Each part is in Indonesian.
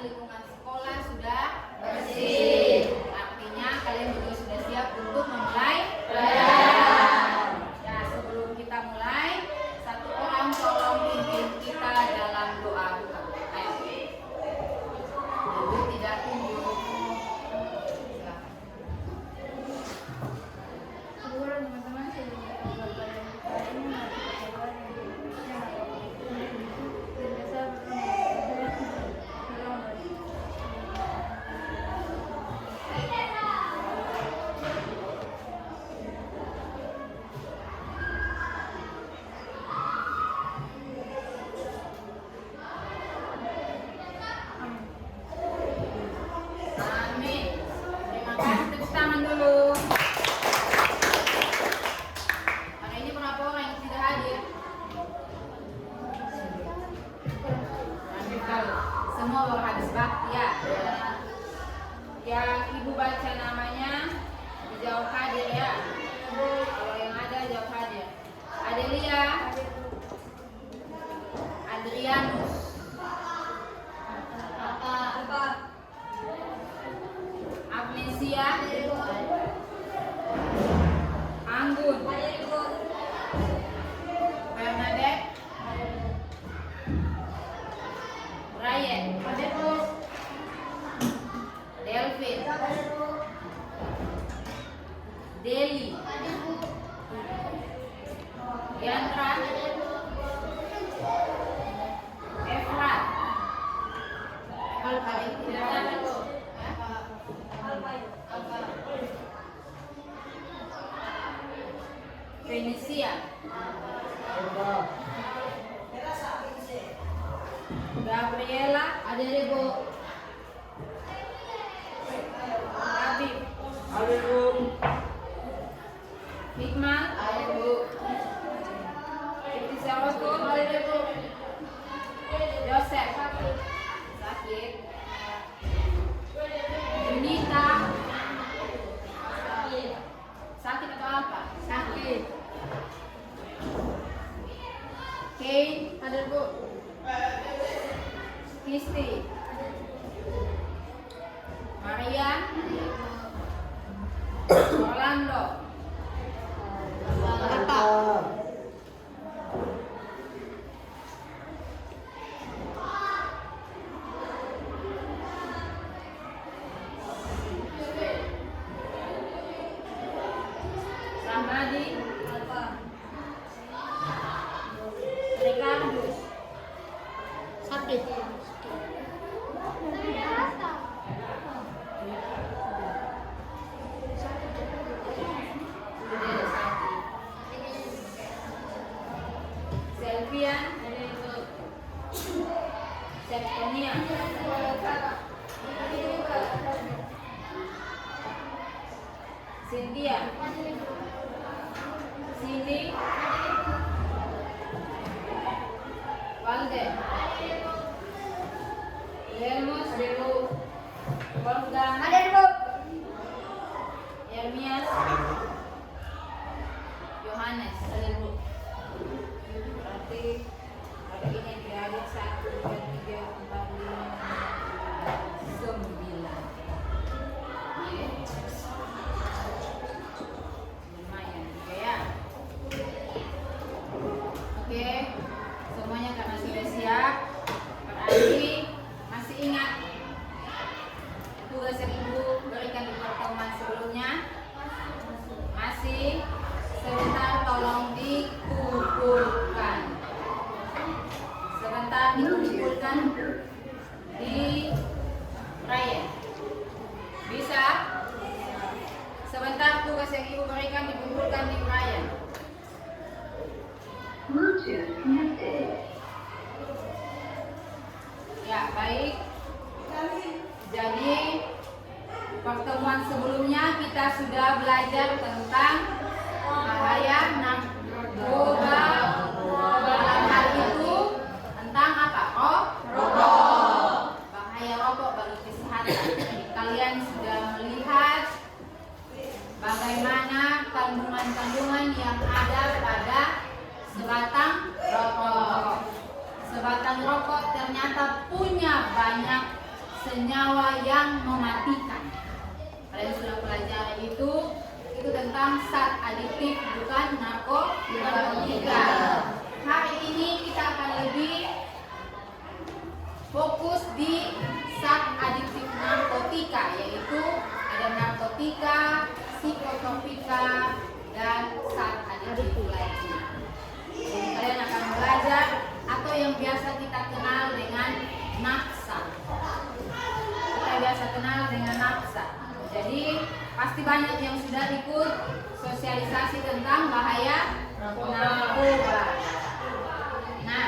lingkungan sekolah sudah bersih. Artinya kalian juga sudah siap untuk memulai belajar. Ya, sebelum kita mulai, satu orang tolong pimpin kita dalam doa buka. Ayo. Dulu tidak tunjuk. Semua baru habis bakti ya. Yang ibu baca namanya dijawab hadir ya. Kalau yang ada jawab hadir. Adelia, Adrianus, Agnesia, Anggun, Bernadette, Ryan, Delvin, Deli, Yandra, Efrat, Fenisia, Gabriela, ada Ibu, Habib, ada Ibu, Hikmat, ada Ibu, Istisawatul, ada Ibu, Joseph, sakit, Junita, sakit atau apa? Sakit. Kane, ada Ibu. Kisti, Maria, Orlando, Rahmadi, Ricardus, sakit. Selvian, Septonia, Cynthia, Cindy, Walden, Helmus, Wolfgang, Yermias, Yohanes, berarti hari ini diadik 1, 2, 3, 4, 5, 9. Lumayan juga ya. Oke, semuanya karena sudah siap, berarti masih ingat tugas yang Ibu berikan di pertemuan sebelumnya? Masih. Sebentar tolong dikumpulkan. Sebentar dikumpulkan di Ryan. Bisa? Sebentar tugas yang Ibu berikan dikumpulkan di Ryan. Ya, baik. Jadi pertemuan sebelumnya kita sudah belajar tentang bahaya narkoba. Dalam hal itu tentang apa? Rokok. Bahaya rokok bagi kesehatan. Kalian sudah melihat bagaimana kandungan-kandungan yang ada pada sebatang rokok. Sebatang rokok ternyata punya banyak senyawa yang mematikan. Kalian sudah pelajari itu tentang zat adiktif, bukan narkotika. Hari ini kita akan lebih fokus di zat adiktif narkotika, yaitu ada narkotika, psikotropika, dan zat adiktif lainnya. Jadi kalian akan belajar atau yang biasa kita kenal dengan nafsa. Kita biasa kenal dengan nafsa. Jadi pasti banyak yang sudah ikut sosialisasi tentang bahaya narkoba. Nah,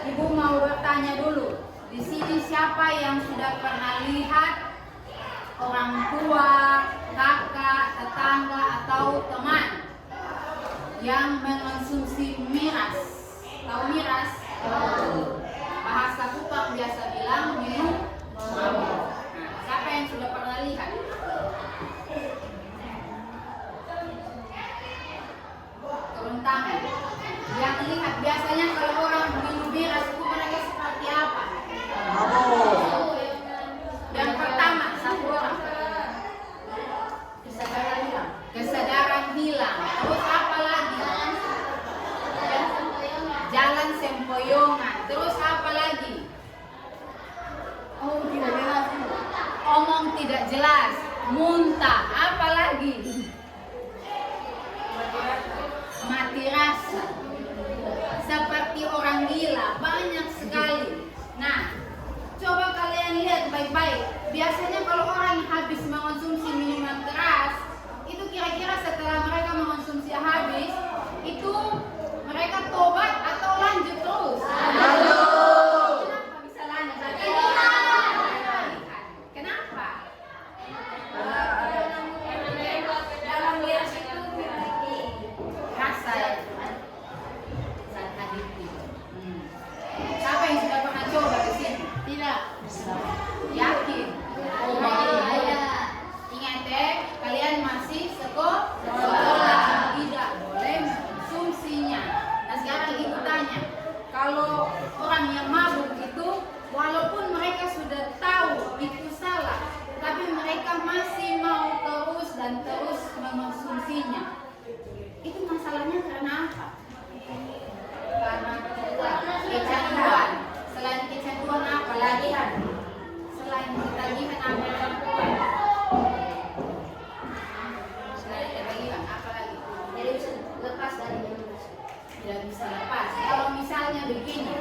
Ibu mau bertanya dulu. Di sini siapa yang sudah pernah lihat orang tua, kakak, tetangga atau teman yang mengonsumsi miras? Tahu miras? Bahasa Kupang biasa bilang minum mabuk. Nah, siapa yang sudah pernah lihat? Turun tangan. Yang lihat biasanya kalau orang minum miras itu mereka seperti apa? Yang pertama, satu orang kesadaran hilang. Terus apa lagi? Jalan sempoyongan. Terus apa lagi? Omong tidak jelas. Muntah. Apa lagi? Mati rasa. Seperti orang gila. Banyak sekali. Nah, coba kalian lihat baik-baik. Biasanya kalau orang yang habis mengonsumsi minuman keras, itu kira-kira setelah mereka mengonsumsi habis, itu mereka tobat atau lanjut terus? Lanjut. Kenapa bisa lanjut? Kenapa? Dalam miras itu rasa zat adiktif. Siapa yang sudah pernah coba di sini? Tidak. Yakin? Ingat kalian masih sekolah, tidak boleh mengkonsumsinya. Nah sekarang ibu tanya, kalau orang yang mabuk itu, walaupun mereka sudah tahu itu salah, tapi mereka masih mau terus dan terus mengkonsumsinya. Itu masalahnya karena apa? Karena kecanduan. Selain kecanduan apa lagi? Selain ketagihan apa lagi? Selain ketagihan apa lagi? Jadi bisa lepas dari minum. Tidak bisa lepas. Kalau misalnya begini,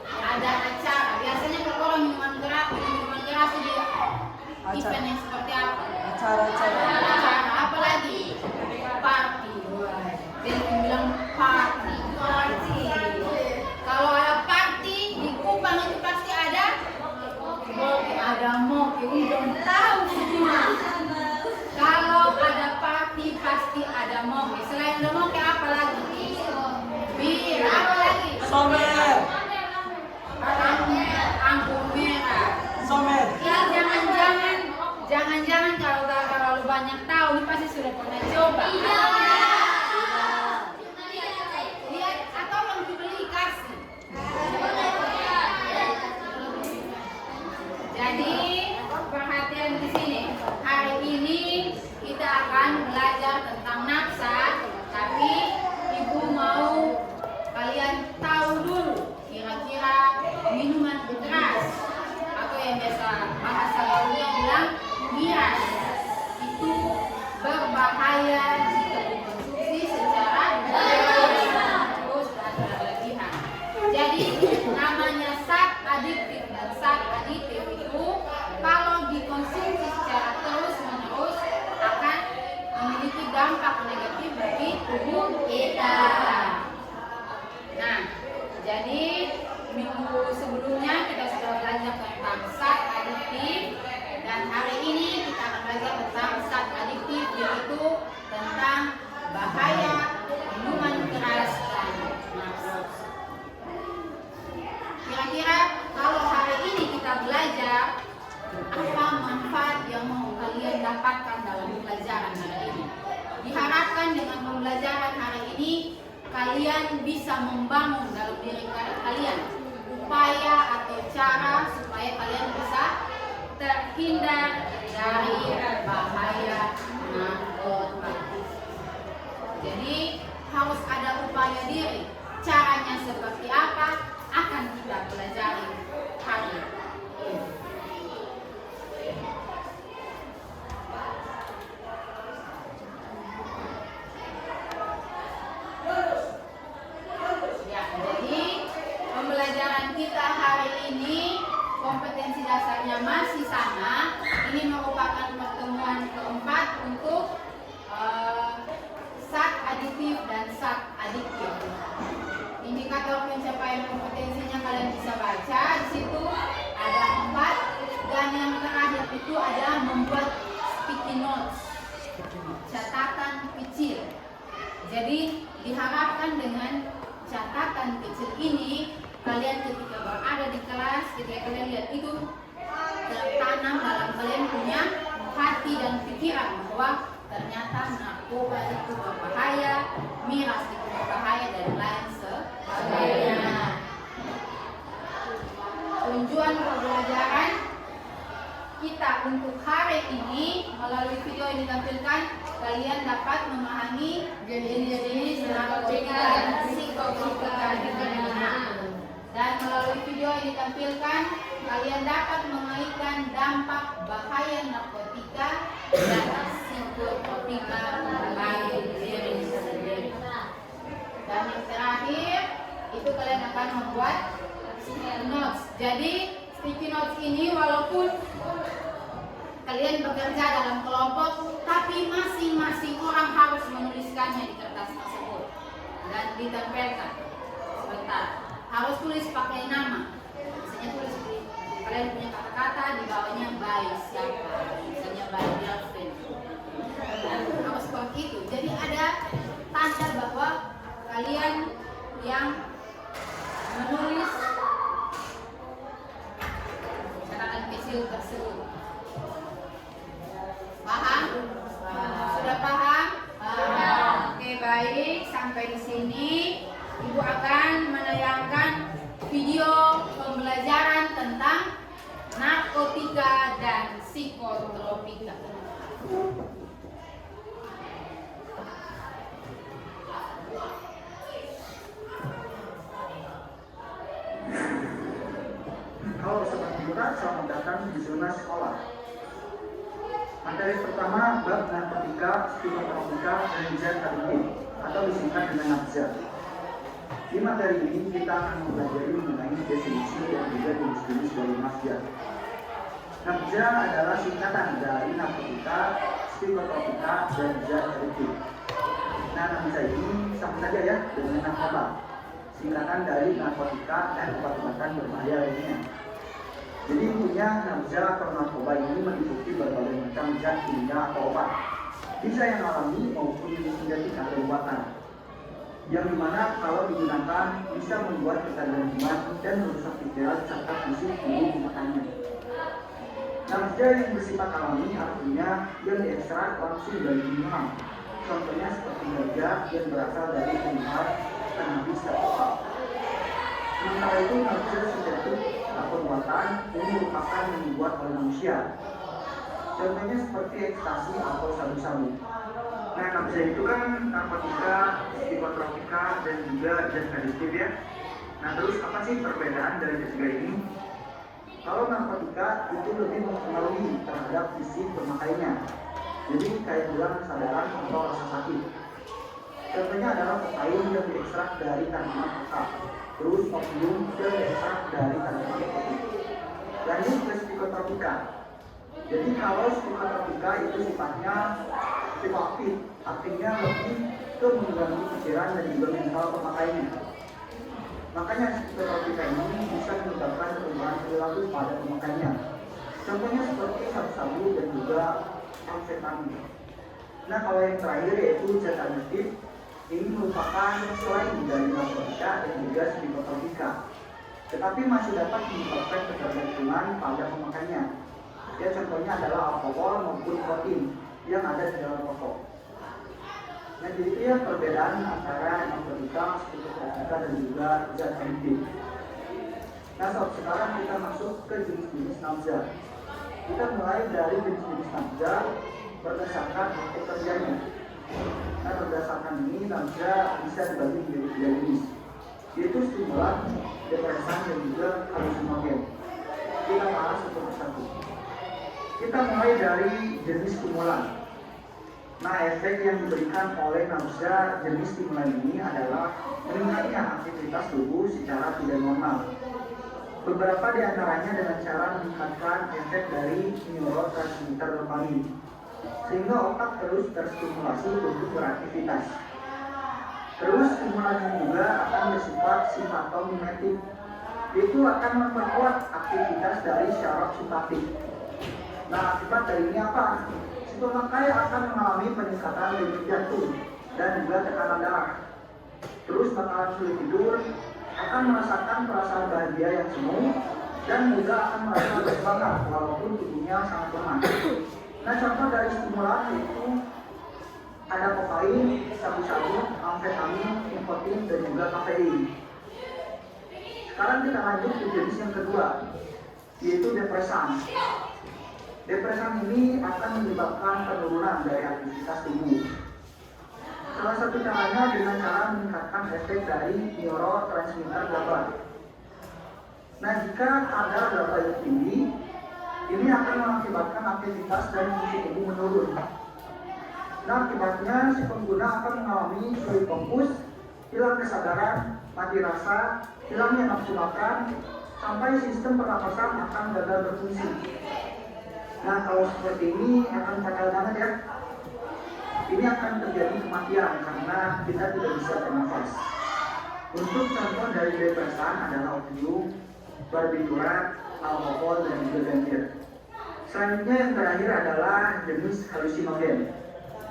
ada acara. Biasanya kalau orang minuman keras itu event yang seperti apa? Acara apa lagi? Party. Jadi bilang party. Kalau ada party di Kupang itu pasti ada moke. Udah tahu semua. Kalau ada party pasti ada moke. Selain ada moke apa lagi? Bir. Apa lagi? Somer. Anggur merah. Somer. Ya jangan kalau terlalu banyak tahu, ini pasti sudah pernah coba. Lihat atau yang dibeli kasih. Jadi perhatian di sini. Hari ini kita akan belajar tentang nafsa, tapi ibu mau kalian tahu dulu kira-kira minuman keras atau yang biasa bahasa gaulnya bilang miras itu berbahaya jika dikonsumsi secara terus dan berlebihan. Jadi namanya zat adiktif dan zat aditif itu kalau dikonsumsi secara terus-menerus akan memiliki dampak negatif bagi tubuh kita. Nah, jadi minggu sebelumnya kita sudah belajar tentang zat adiktif dan hari ini kita akan belajar tentang zat adiktif, yaitu tentang bahaya minuman keras dan narkoba. Kira-kira kalau hari ini kita belajar, apa manfaat yang mau kalian dapatkan dalam pelajaran hari ini? Diharapkan dengan pembelajaran hari ini kalian bisa membangun dalam diri kalian upaya atau cara supaya kalian bisa terhindar dari bahaya narkoba. Jadi harus ada upaya diri. Caranya seperti apa akan kita pelajari hari ini. Ya, jadi pembelajaran kita hari ini kompetensi dasarnya masih sama. Ini merupakan pertemuan keempat untuk zat aditif dan zat adiktif. Indikator pencapaian kompetensinya kalian bisa baca. Di situ ada 4 dan yang terakhir itu adalah membuat sticky notes, catatan kecil. Jadi diharapkan dengan catatan kecil ini kalian ketika berada di kelas, ketika kalian lihat itu tertanam dalam kalian punya hati dan pikiran bahwa ternyata narkoba itu berbahaya, miras itu berbahaya, dan lain sebagainya. Tujuan pembelajaran kita untuk hari ini melalui video yang ditampilkan, kalian dapat memahami jenis-jenis narkotika dan psikotropika di dunia. Dan melalui video yang ditampilkan, kalian dapat mengaitkan dampak bahaya narkotika dan psikotropika bagi diri sendiri. Dan yang terakhir, itu kalian akan membuat sticky notes. Jadi sticky notes ini walaupun kalian bekerja dalam kelompok, tapi masing-masing orang harus menuliskannya di kertas tersebut dan ditempelkan. Sebentar, harus tulis pakai nama. Misalnya tulis kalian punya kata-kata, di bawahnya by siapa, misalnya by girlfriend. Dan harus seperti itu. Jadi ada tanda bahwa kalian yang menulis catatan kecil tersebut. Paham? Sudah paham? Oke, baik. Sampai di sini Ibu akan menayangkan video pembelajaran tentang narkotika dan psikotropika. Halo Sobat Buta, selamat datang di zona sekolah. Materi pertama, bab narkotika, psikotropika, dan zat adiktif atau disingkat dengan NAPZA. Di materi ini kita akan mempelajari mengenai definisi dan juga jenis-jenis dari NAPZA. NAPZA adalah singkatan dari narkotika, psikotropika, dan zat adiktif. Nah, NAPZA ini sama saja ya dengan narkoba, singkatan dari narkotika dan obat-obatan berbahaya lainnya. Jadi intinya NAPZA atau narkoba ini meliputi berbagai macam zat kimia atau obat, bisa yang alami maupun sintetik atau buatan, yang dimana kalau digunakan bisa membuat ketergantungan dan merusak pikiran serta fisik tubuh pemakannya. NAPZA yang bersifat alami artinya yang diekstrak langsung dari tumbuhan, contohnya seperti ganja yang berasal dari tumbuhan kanabis sativa. Sementara itu NAPZA sintetik atau buatan ini merupakan yang dibuat oleh manusia, contohnya seperti ekstasi atau sabu-sabu. Nah, NAPZA itu kan narkotika, psikotropika, dan juga zat adiktif ya. Nah, terus apa sih perbedaan dari ketiga ini? Kalau narkotika itu lebih mempengaruhi terhadap fisik pemakainya, jadi kayak bilang kesadaran atau rasa sakit. Contohnya adalah kokain yang diekstrak dari tanaman kokak, terus opium yang diekstrak dari tanaman kopi. Lanjut ke psikotropika. Jadi kalau psikotropika itu sifatnya psikoaktif, artinya lebih ke mengganggu pikiran dan juga mental pemakainya. Makanya psikotropika ini bisa menyebabkan perubahan perilaku pada pemakainya. Contohnya seperti sabu-sabu dan juga amfetamin. Nah, kalau yang terakhir yaitu zat adiktif, ini merupakan selain dari narkotika dan juga psikotropika, tetapi masih dapat menyebabkan ketergantungan pada pemakainya. Ya, contohnya adalah alkohol maupun nikotin yang ada di dalam rokok. Nah, jadi itu ya perbedaan antara narkotika, psikotropika, dan juga zat adiktif. Nah, sob, sekarang kita masuk ke jenis-jenis NAPZA. Kita mulai dari jenis-jenis nafza berdasarkan praktek kerjanya. Nah, berdasarkan ini nafza bisa dibagi menjadi 3 jenis, yaitu stimulan, depresan, dan juga halusinogen. Kita bahas satu persatu. Kita mulai dari jenis stimulan. Nah, efek yang diberikan oleh nafza jenis stimulan ini adalah meningkatnya aktivitas tubuh secara tidak normal. Beberapa di antaranya dengan cara meningkatkan efek dari neurotransmitter dopamin, sehingga otak terus terstimulasi untuk beraktivitas. Terus stimulan ini juga akan bersifat simpatomimetik, itu akan memperkuat aktivitas dari syaraf simpatik. Nah, akibat dari ini apa? Si pemakai akan mengalami peningkatan denyut jantung dan juga tekanan darah. Terus bakalan sulit tidur, akan merasakan perasaan bahagia yang semu, dan juga akan merasa bersemangat walaupun tubuhnya sangat lemah. Nah, contoh dari stimulan itu ada kokain, sabu-sabu, amfetamin, nikotin, dan juga kafein. Sekarang kita lanjut ke jenis yang kedua, yaitu depresan. Depresan ini akan menyebabkan penurunan dari aktivitas tubuh. Salah satu caranya dengan cara meningkatkan efek dari neurotransmitter GABA. Nah, jika kadar GABA yang tinggi, ini akan mengakibatkan aktivitas dan fungsi tubuh menurun. Nah, akibatnya si pengguna akan mengalami sulit fokus, hilang kesadaran, mati rasa, hilangnya nafsu makan, sampai sistem pernapasan akan gagal berfungsi. Nah, kalau seperti ini akan fatal banget ya. Ini akan terjadi kematian karena kita tidak bisa bernafas. Untuk contoh dari depresan adalah opium, barbiturat, alkohol, dan juga ganja. Selanjutnya yang terakhir adalah jenis halusinogen.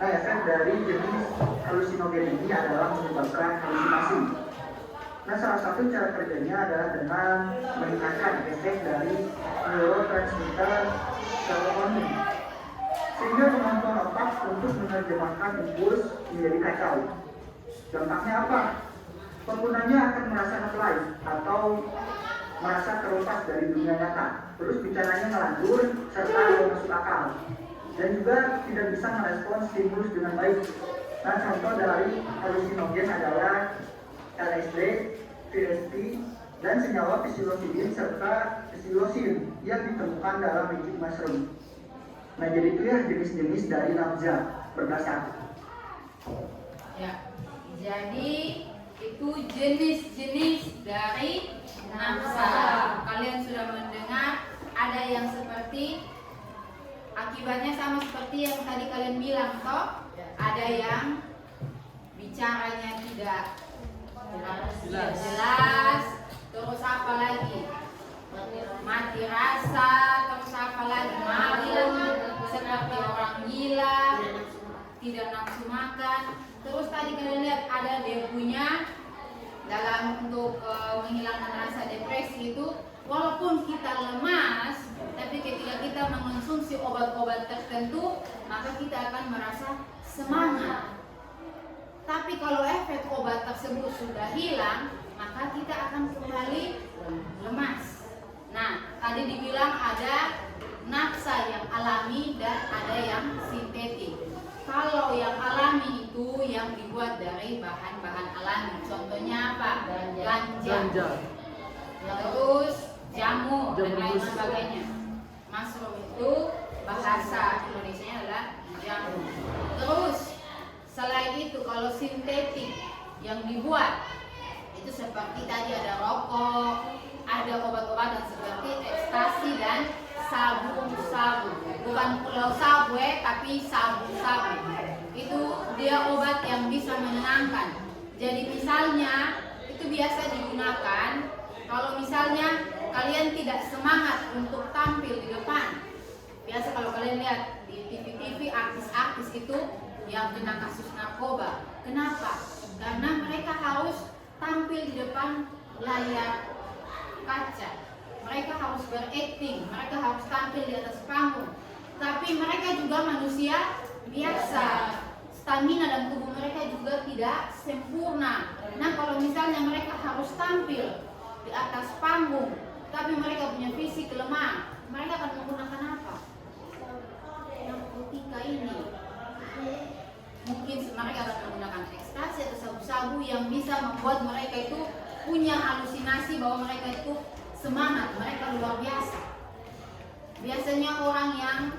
Nah, efek dari jenis halusinogen ini adalah menyebabkan halusinasi. Nah, salah satu cara kerjanya adalah dengan meningkatkan efek dari neurotransmitter serotonin, sehingga kemampuan otak untuk menerjemahkan impuls menjadi kacau. Dampaknya apa? Penggunanya akan merasa nge-live atau merasa terlepas dari dunia nyata. Terus bicaranya ngelantur serta masuk akal, dan juga tidak bisa merespons stimulus dengan baik. Nah, contoh dari halusinogen adalah LSD, VSP, dan senyawa psilocybin serta psilocin yang ditemukan dalam biji mushroom. Nah, jadi itu ya jenis-jenis dari nafza berdasar. Ya, jadi itu jenis-jenis dari nafsa. Kalian sudah mendengar, ada yang seperti akibatnya sama seperti yang tadi kalian bilang toh. Ada yang bicaranya tidak jelas, terus apa lagi? Mati rasa, terus apa lagi? Malu, seperti orang gila, tidak nafsu makan. Terus tadi kalian lihat ada debunya dalam untuk menghilangkan rasa depresi itu. Walaupun kita lemas, tapi ketika kita mengonsumsi obat-obat tertentu, maka kita akan merasa semangat. Tapi kalau efek obat tersebut sudah hilang, maka kita akan kembali lemas. Nah, tadi dibilang ada nafsa yang alami dan ada yang sintetik. Kalau yang alami itu yang dibuat dari bahan-bahan alami. Contohnya apa? Ganja. Terus jamu dan lain sebagainya. Mushroom itu bahasa Indonesianya adalah jamu. Terus selain itu kalau sintetik yang dibuat itu seperti tadi ada rokok, ada obat-obatan seperti ekstasi dan sabu-sabu. Bukan pulau sabu tapi sabu-sabu. Itu dia obat yang bisa menenangkan. Jadi misalnya itu biasa digunakan kalau misalnya kalian tidak semangat untuk tampil di depan. Biasa kalau kalian lihat di TV-TV artis-artis itu yang kena kasus narkoba. Kenapa? Karena mereka harus tampil di depan layar kaca. Mereka harus berakting, mereka harus tampil di atas panggung. Tapi mereka juga manusia biasa. Stamina dan tubuh mereka juga tidak sempurna. Nah, kalau misalnya mereka harus tampil di atas panggung, tapi mereka punya fisik lemah, mereka akan menggunakan apa? membuat mereka itu punya halusinasi bahwa mereka itu semangat, mereka luar biasa. Biasanya orang yang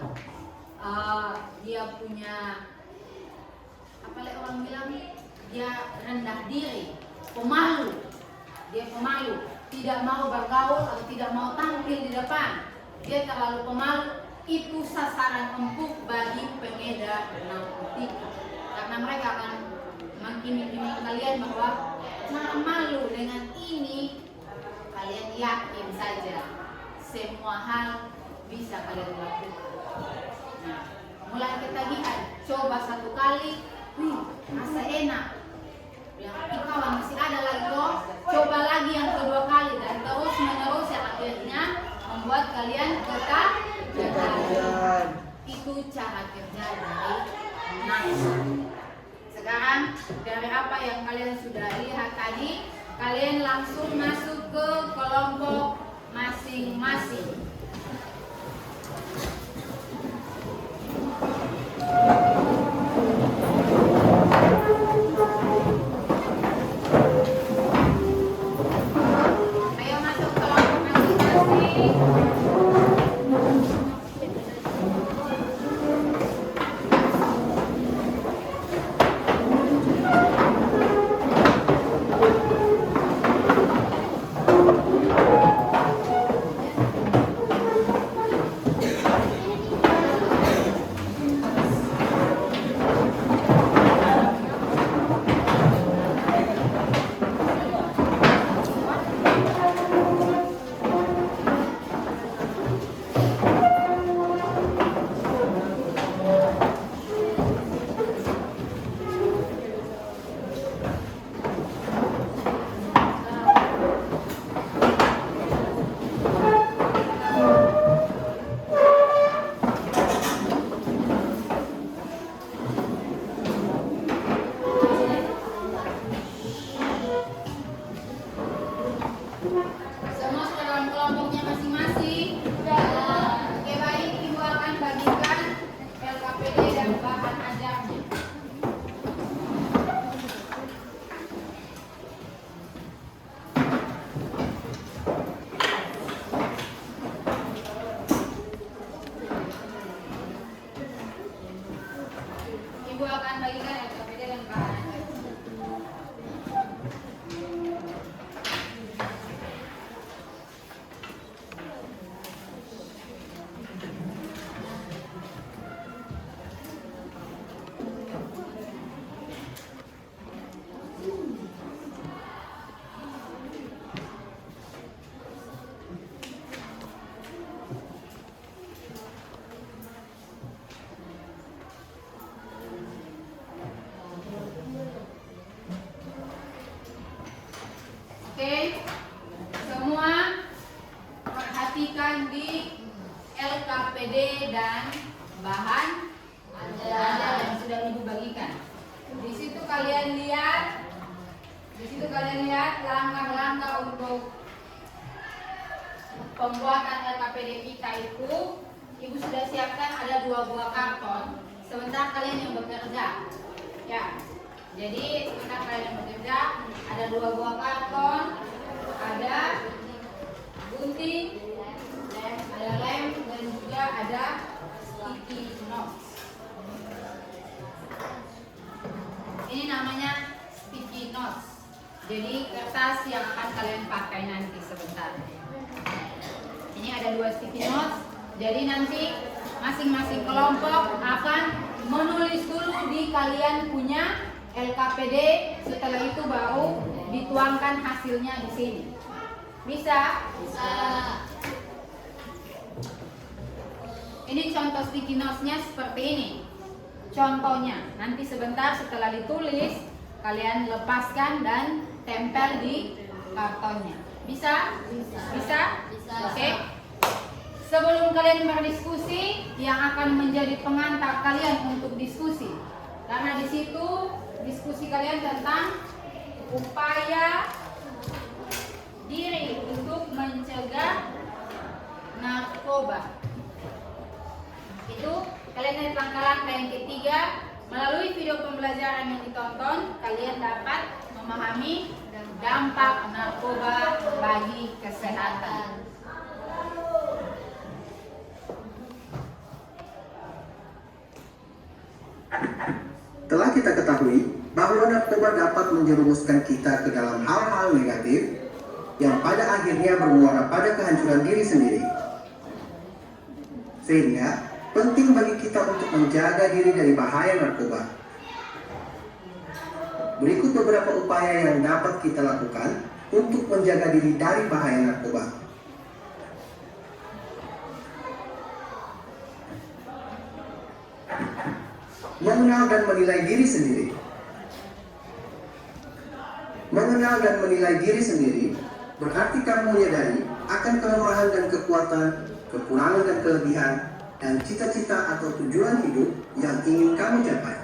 dia punya orang bilang dia rendah diri, pemalu, dia pemalu, tidak mau bergaul atau tidak mau tampil di depan, dia terlalu pemalu, itu sasaran empuk bagi pengedar narkotika, karena mereka akan mengiming-iming kalian bahwa jangan malu dengan ini, kalian yakin saja semua hal bisa kalian lakukan. Nah, mulai ketagihan, coba satu kali, rasa enak, yang kawan masih ada lagi kok, coba lagi yang kedua kali, dan terus menerus yang akhirnya membuat kalian ketagihan. Itu cara kerja dari nafsu. Sekarang dari apa yang kalian sudah lihat tadi, kalian langsung masuk ke kelompok masing-masing. Ayo masuk kelompok masing-masing. Semua sudah dalam kelompoknya masing-masing. Oke, baik, Ibu akan bagikan LKPD dan bahan ajarnya. Ibu akan bagikan LKPD dan bahan ajarnya. Oke, semua perhatikan di LKPD dan bahan ajar yang sudah Ibu bagikan. Di situ kalian lihat langkah-langkah untuk pembuatan LKPD kita itu. Ibu sudah siapkan ada 2 buah karton. Sebentar kalian yang bekerja, ya. Jadi sebentar kalian yang bekerja, ada 2 buah karton, ada gunting, ada lem, dan juga ada sticky notes. Ini namanya sticky notes. Jadi kertas yang akan kalian pakai nanti sebentar. Ini ada 2 sticky notes. Jadi nanti masing-masing kelompok akan menulis dulu di kalian punya LKPD, setelah itu baru dituangkan hasilnya di sini. Bisa? Bisa. Ini contoh sticky notes-nya seperti ini. Contohnya, nanti sebentar setelah ditulis, kalian lepaskan dan tempel di kartonnya. Bisa? Bisa. Bisa? Bisa. Oke. Sebelum kalian berdiskusi, yang akan menjadi pengantar kalian untuk diskusi. Karena di situ diskusi kalian tentang upaya diri untuk mencegah narkoba. Itu kalian lihat langkah-langkah yang ketiga. Melalui video pembelajaran yang ditonton, kalian dapat memahami dampak narkoba bagi kesehatan. Telah kita ketahui bahwa narkoba dapat menjerumuskan kita ke dalam hal-hal negatif yang pada akhirnya bermuara pada kehancuran diri sendiri. Sehingga penting bagi kita untuk menjaga diri dari bahaya narkoba. Berikut beberapa upaya yang dapat kita lakukan untuk menjaga diri dari bahaya narkoba. Mengenal dan menilai diri sendiri. Mengenal dan menilai diri sendiri berarti kamu menyadari akan kelemahan dan kekuatan, kekurangan dan kelebihan, dan cita-cita atau tujuan hidup yang ingin kamu capai.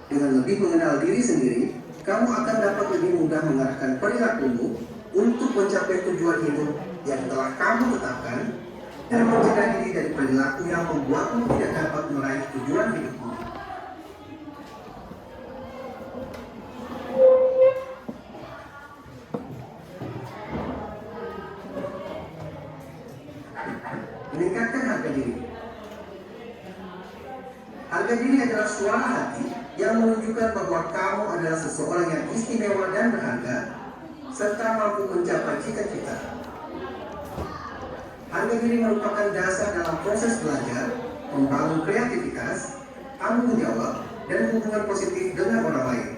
Dengan lebih mengenal diri sendiri, kamu akan dapat lebih mudah mengarahkan perilakumu untuk mencapai tujuan hidup yang telah kamu tetapkan dan mencegah diri dari perilaku yang membuatmu tidak dapat meraih tujuan hidupmu. Meningkatkan harga diri. Harga diri adalah suara hati yang menunjukkan bahwa kamu adalah seseorang yang istimewa dan berharga, serta mampu mencapai cita-cita. Harga diri merupakan dasar dalam proses belajar, membangun kreativitas, tanggung jawab, dan hubungan positif dengan orang lain.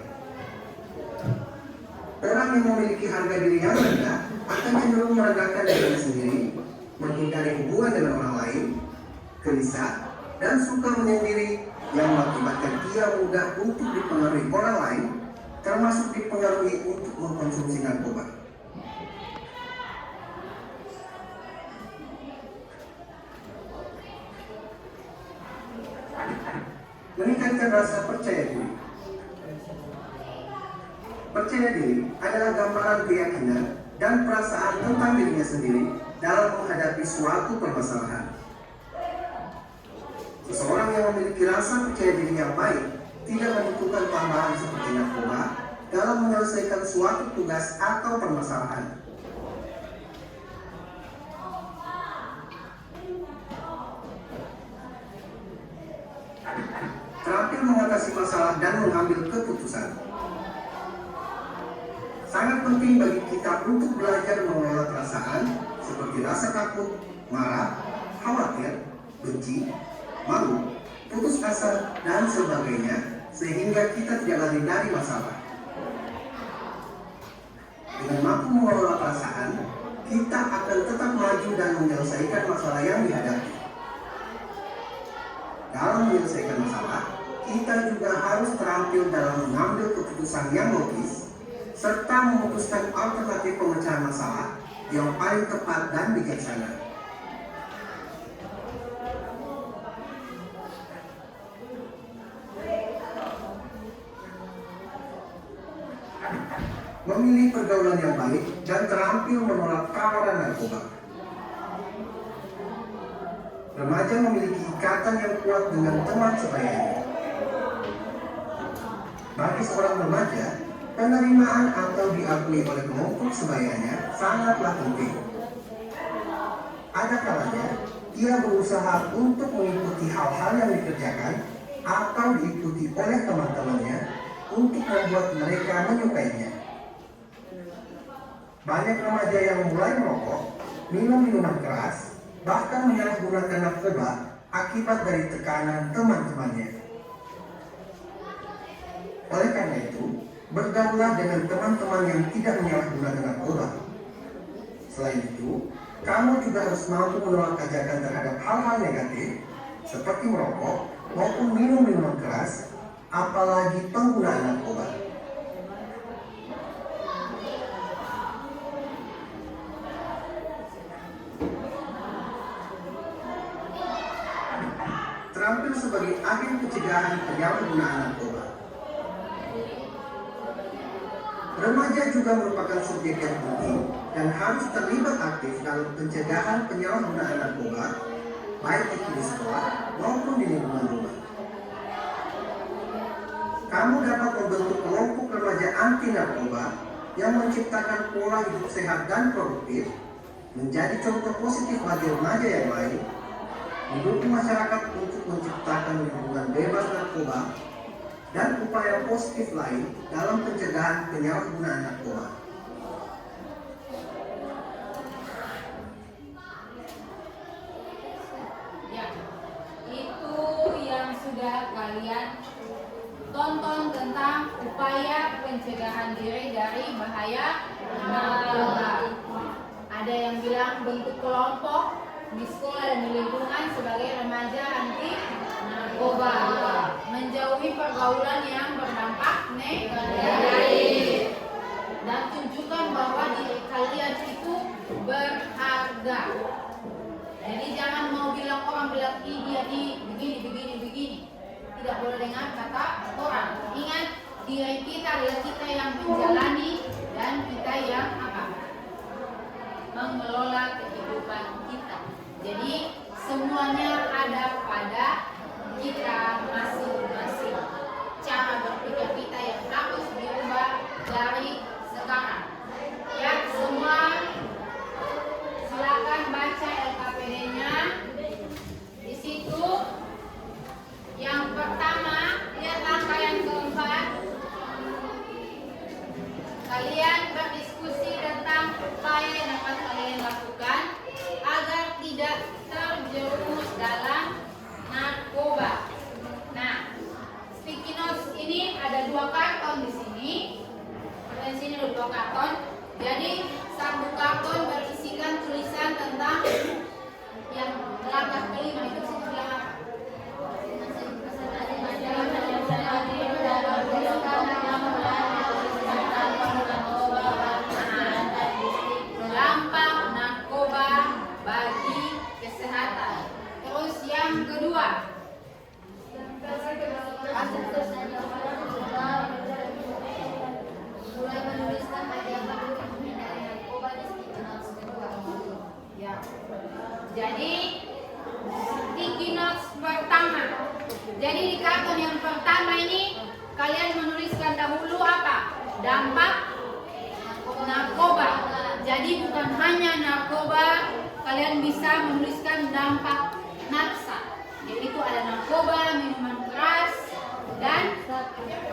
Orang yang memiliki harga diri yang rendah akan cenderung merendahkan dirinya sendiri, menghindari hubungan dengan orang lain, gelisah, dan suka menyendiri, yang mengakibatkan dia mudah untuk dipengaruhi orang lain, termasuk dipengaruhi untuk mengkonsumsi narkoba. Meningkatkan rasa percaya diri. Percaya diri adalah gambaran keyakinan dan perasaan tentang dirinya sendiri dalam menghadapi suatu permasalahan. Seseorang yang memiliki rasa percaya diri yang baik tidak membutuhkan tambahan seperti narkoba dalam menyelesaikan suatu tugas atau permasalahan. Terampil mengatasi masalah dan mengambil keputusan. Sangat penting bagi kita untuk belajar mengelola perasaan seperti rasa takut, marah, khawatir, benci, malu, putus asa, dan sebagainya, sehingga kita tidak lari dari masalah. Dengan mampu mengelola perasaan, kita akan tetap maju dan menyelesaikan masalah yang dihadapi. Dalam menyelesaikan masalah, kita juga harus terampil dalam mengambil keputusan yang logis, serta memutuskan alternatif pemecahan masalah yang paling tepat dan bijaksana. Memilih pergaulan yang baik dan terampil menolak tawaran narkoba. Remaja memiliki ikatan yang kuat dengan teman sebayanya. Bagi seorang remaja, penerimaan atau diakui oleh kelompok sebayanya sangatlah penting. Ada kalanya ia berusaha untuk mengikuti hal-hal yang dikerjakan atau diikuti oleh teman-temannya untuk membuat mereka menyukainya. Banyak remaja yang mulai merokok, minum minuman keras, bahkan menyalahgunakan narkoba akibat dari tekanan teman-temannya. Oleh karena itu, bergaulah dengan teman-teman yang tidak menyalahgunakan narkoba. Selain itu, kamu juga harus mampu menolak ajakan terhadap hal-hal negatif seperti merokok maupun minum minuman keras, apalagi penggunaan narkoba. Terampil sebagai agen pencegahan penyalahgunaan narkoba. Remaja juga merupakan subjek yang penting dan harus terlibat aktif dalam pencegahan penyalahgunaan narkoba, baik itu di sekolah maupun di lingkungan rumah. Kamu dapat membentuk kelompok remaja anti narkoba yang menciptakan pola hidup sehat dan produktif, menjadi contoh positif bagi remaja yang lain, mendukung masyarakat untuk menciptakan lingkungan bebas narkoba, dan upaya positif lain dalam pencegahan penyalahgunaan narkoba. Ya, itu yang sudah kalian tonton tentang upaya pencegahan diri dari bahaya narkoba. Ada yang bilang bentuk kelompok di sekolah dan di lingkungan sebagai remaja anti narkoba, menjauhi pergaulan yang berdampak negatif, dan tunjukkan bahwa diri kalian itu berharga. Jadi jangan mau bilang orang bilang dia begini. Tidak boleh dengar kata orang. Ingat, diri kita adalah kita yang menjalani dan kita yang mengelola kehidupan kita. Jadi semuanya ada pada kita masing-masing. Cara berpikir kita yang harus diubah dari sekarang. Ya, semua silakan baca LKPD-nya. Di situ yang pertama, lihat langkah yang keempat. Kalian berdiskusi tentang upaya yang dapat kalian lakukan agar tidak terjerumus dalam narkoba. Nah, sticky notes ini ada 2 karton di sini. Dan sini ada 2 karton. Jadi satu karton berisikan tulisan tentang yang langkah kelima itu sebelah apa? Dampak narkoba bagi kesehatan. Terus yang kedua, mulai menuliskan apa dari narkoba di sticky notes kedua. Ya. Jadi sticky notes pertama. Jadi di karton yang pertama ini kalian menuliskan dahulu apa? Dampak narkoba. Jadi bukan hanya narkoba, kalian bisa menuliskan dampak nafsa. Yaitu ada narkoba, minuman keras, dan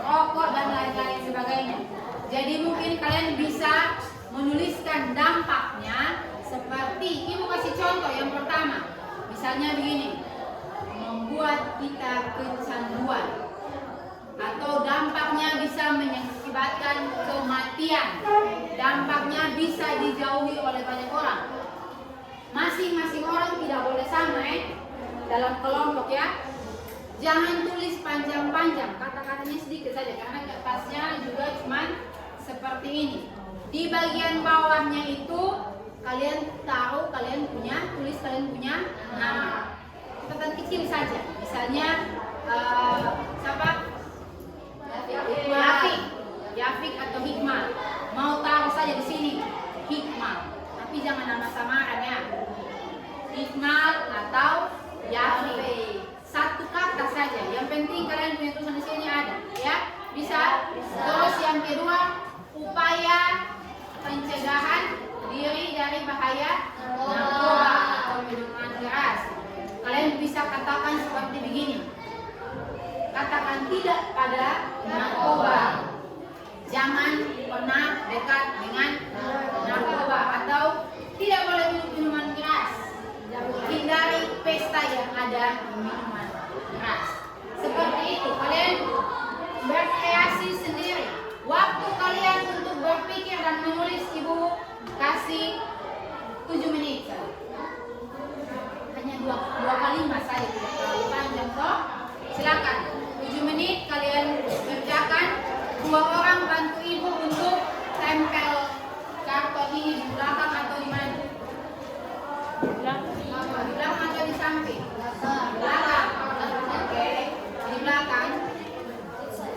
rokok dan lain-lain sebagainya. Jadi mungkin kalian bisa menuliskan dampaknya seperti ibu kasih contoh yang pertama. Misalnya begini, membuat kita kecanduan, atau dampaknya bisa mengakibatkan kematian, dampaknya bisa dijauhi oleh banyak orang. Masing-masing orang tidak boleh sama dalam kelompok ya. Jangan tulis panjang-panjang, kata-katanya sedikit saja karena kertasnya juga cuma seperti ini. Di bagian bawahnya itu kalian tahu kalian punya nama. Catatan kecil saja. Misalnya siapa? Yafik atau Hikmal. Mau taruh saja di sini Hikmal, tapi jangan nama samaran ya. Hikmal atau Yafik. Satu kata saja. Yang penting kalian punya tulisan di sini ada, ya. Bisa. Terus yang kedua, upaya pencegahan diri dari bahaya narkoba atau minuman keras. Kalian bisa katakan seperti begini. Katakan tidak pada narkoba. Jangan pernah dekat dengan narkoba, atau tidak boleh minum minuman keras. Hindari pesta yang ada minuman keras. Seperti itu. Kalian berkreasi sendiri. Waktu kalian untuk berpikir dan menulis ibu kasih 7 menit. Hanya dua kalimat saja, tidak terlalu panjang toh. Silakan 7 menit kalian kerjakan. 2 orang bantu ibu untuk tempel karton ini di belakang atau di mana? Di belakang atau di samping? Di belakang. Oke. Di belakang.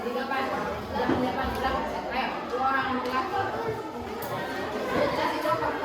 Di depan. Jangan di depan, di belakang. Ayo, 2 orang di belakang. Kasih coklat.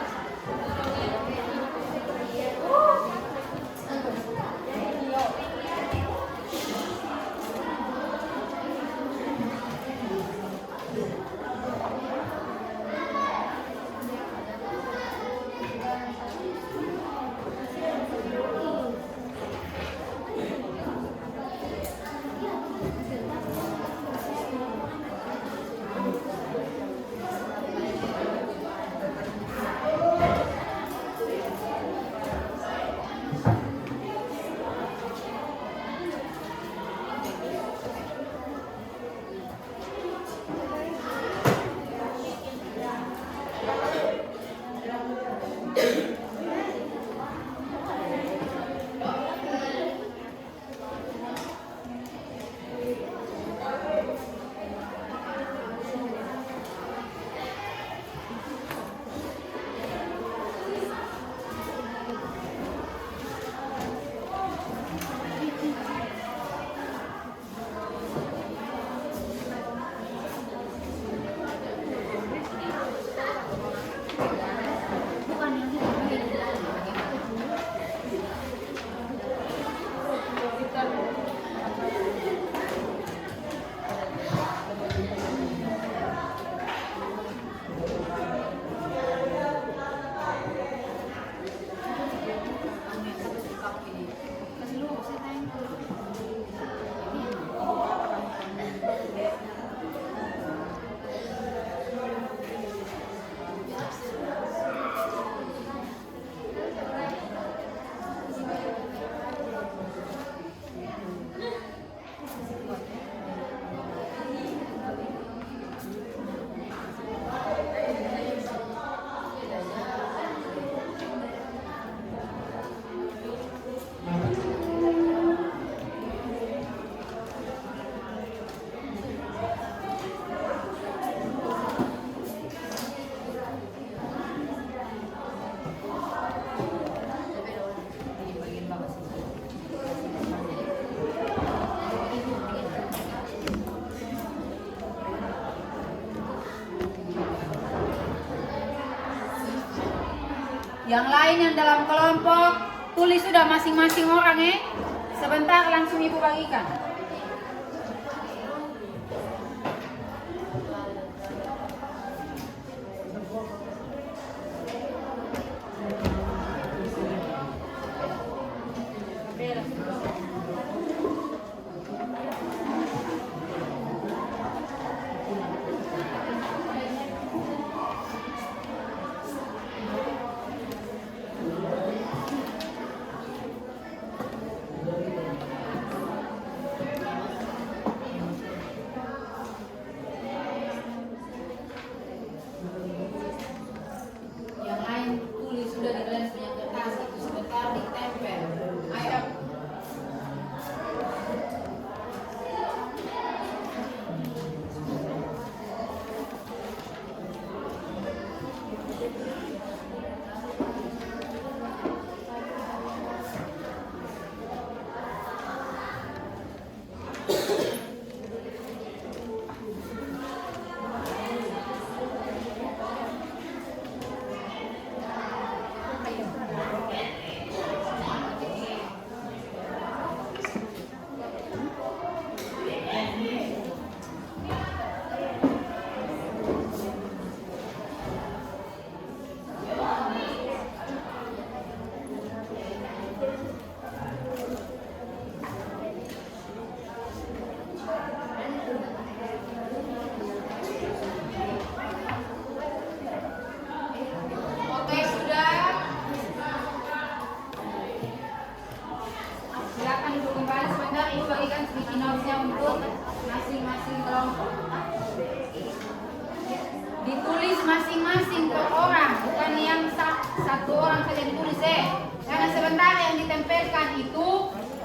Yang lain yang dalam kelompok, tulis sudah masing-masing orang ya. Sebentar langsung ibu bagikan. Yang lain tulis sudah di dalam punya kertas itu sebentar ditempel. Ayo. Oke, sudah. Silakan ibu kembali sebentar, ibu bagikan sticky notes-nya untuk masing-masing kelompok. Ditulis masing-masing per orang, bukan yang satu orang saja ditulis Karena sebentar yang ditempelkan itu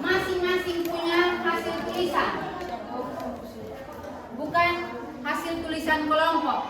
masing-masing punya hasil tulisan, bukan hasil tulisan kelompok.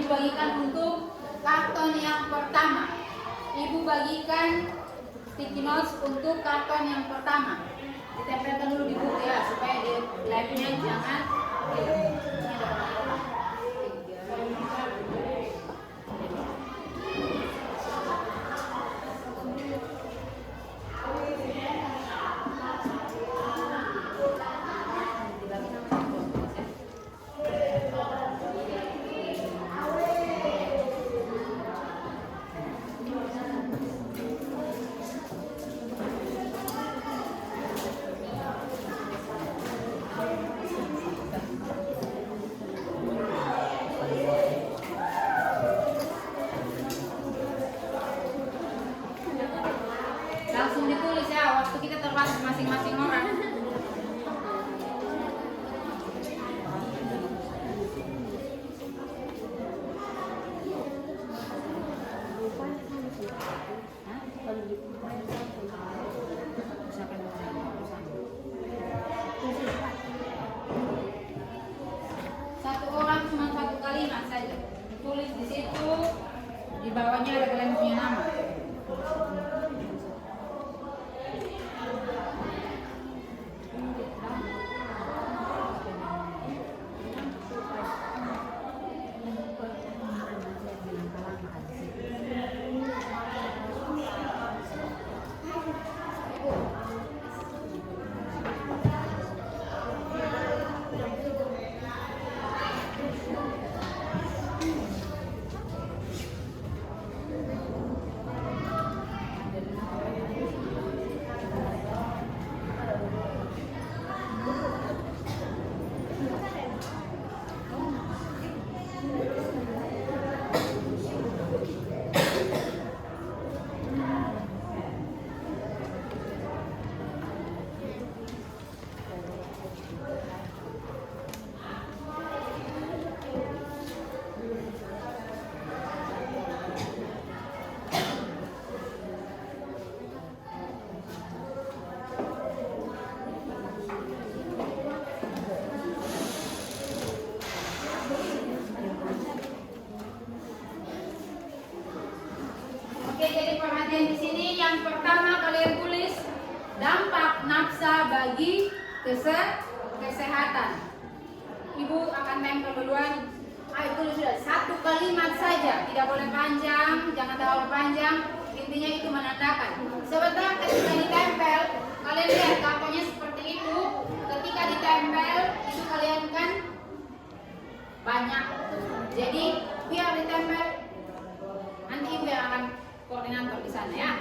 bagikan untuk karton yang pertama. Ibu bagikan sticky notes untuk karton yang pertama. Ditempelkan dulu di buku ya, supaya dia live-nya jangan langsung ditulis ya, waktu kita terbatas masing-masing orang. Satu orang cuma satu kalimat saja. Tulis di situ, di bawahnya ada kalian punya nama. Oke, jadi perhatian di sini yang pertama kalian tulis dampak nafsa bagi kesehatan. Ibu akan tempel duluan. Ayo tulis sudah satu kalimat saja, tidak boleh panjang, jangan terlalu panjang. Intinya itu menandakan. Sebentar ketika ditempel, kalian lihat kartonnya seperti itu. Ketika ditempel, itu kalian kan banyak. Jadi biar ditempel, nanti ibu yang akan koordinator di sana ya.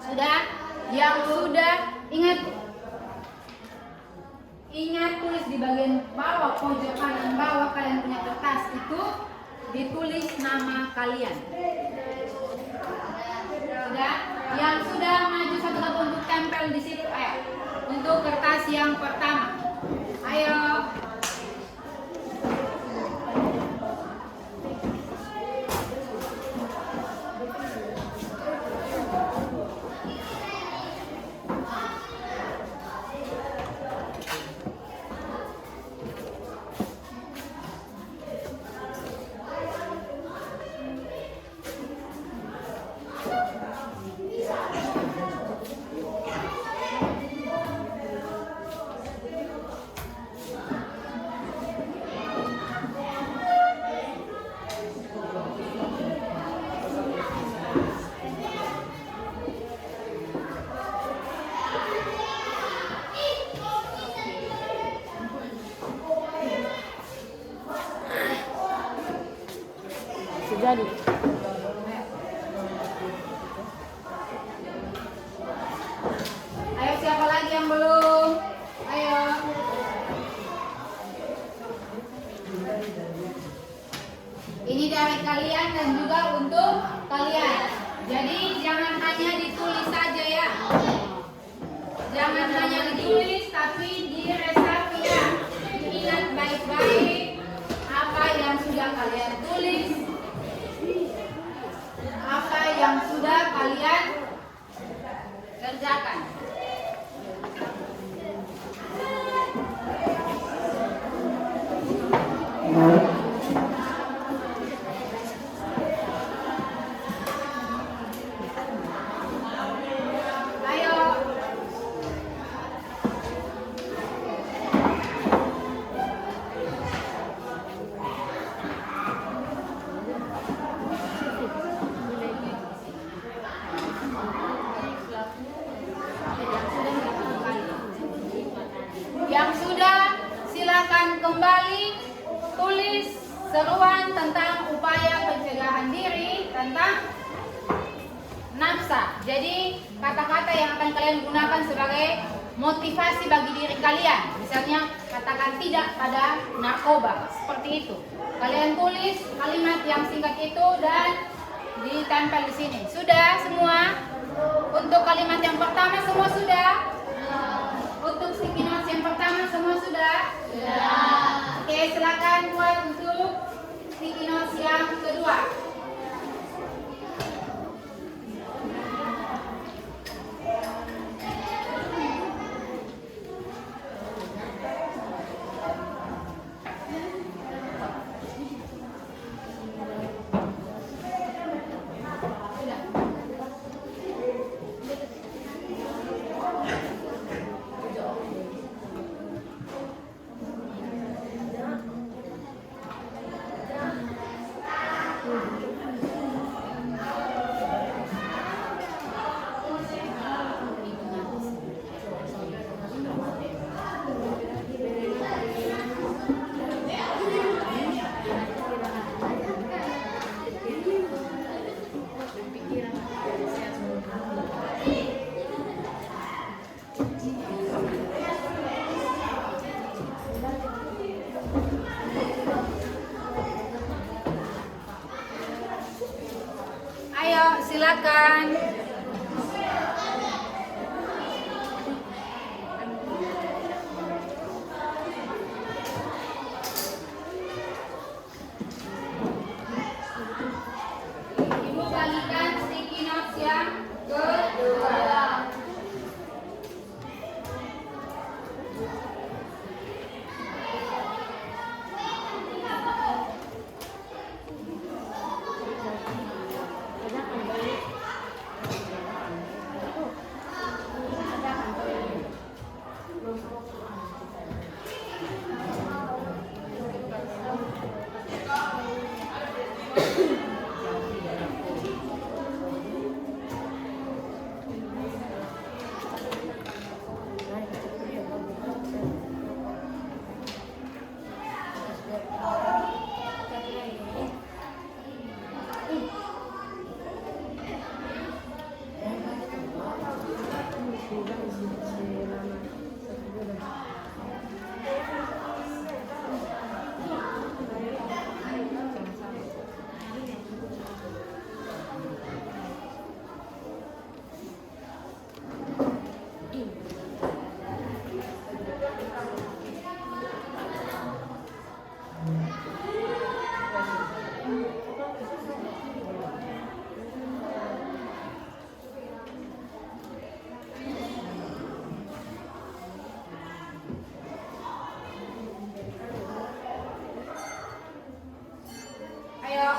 Sudah, yang sudah ingat tulis di bagian bawah, pojok kanan bawah kalian punya kertas itu ditulis nama kalian. Sudah, yang sudah maju satu-satu untuk tempel di situ. Ayo, untuk kertas yang pertama. Ayo. Jadi. Ayo, siapa lagi yang belum? Ayo. Ini dari kalian dan juga untuk kalian. Jadi jangan hanya ditulis saja ya. Jangan hanya ditulis tapi diresapi ya. Ingat baik-baik apa yang sudah kalian tulis, apa yang sudah kalian kerjakan. Ayo. Yang sudah silakan kembali tulis seruan tentang upaya pencegahan diri tentang nafsa. Jadi kata-kata yang akan kalian gunakan sebagai motivasi bagi diri kalian. Misalnya katakan tidak pada narkoba, seperti itu. Kalian tulis kalimat yang singkat itu dan ditempel di sini. Sudah semua? Untuk kalimat yang pertama semua sudah? Untuk sticky notes yang pertama semua sudah? Sudah. Oke, silakan buat untuk sticky notes yang kedua. Ayo, silakan. Ibu bagikan sticky notes yang kedua. Ayo,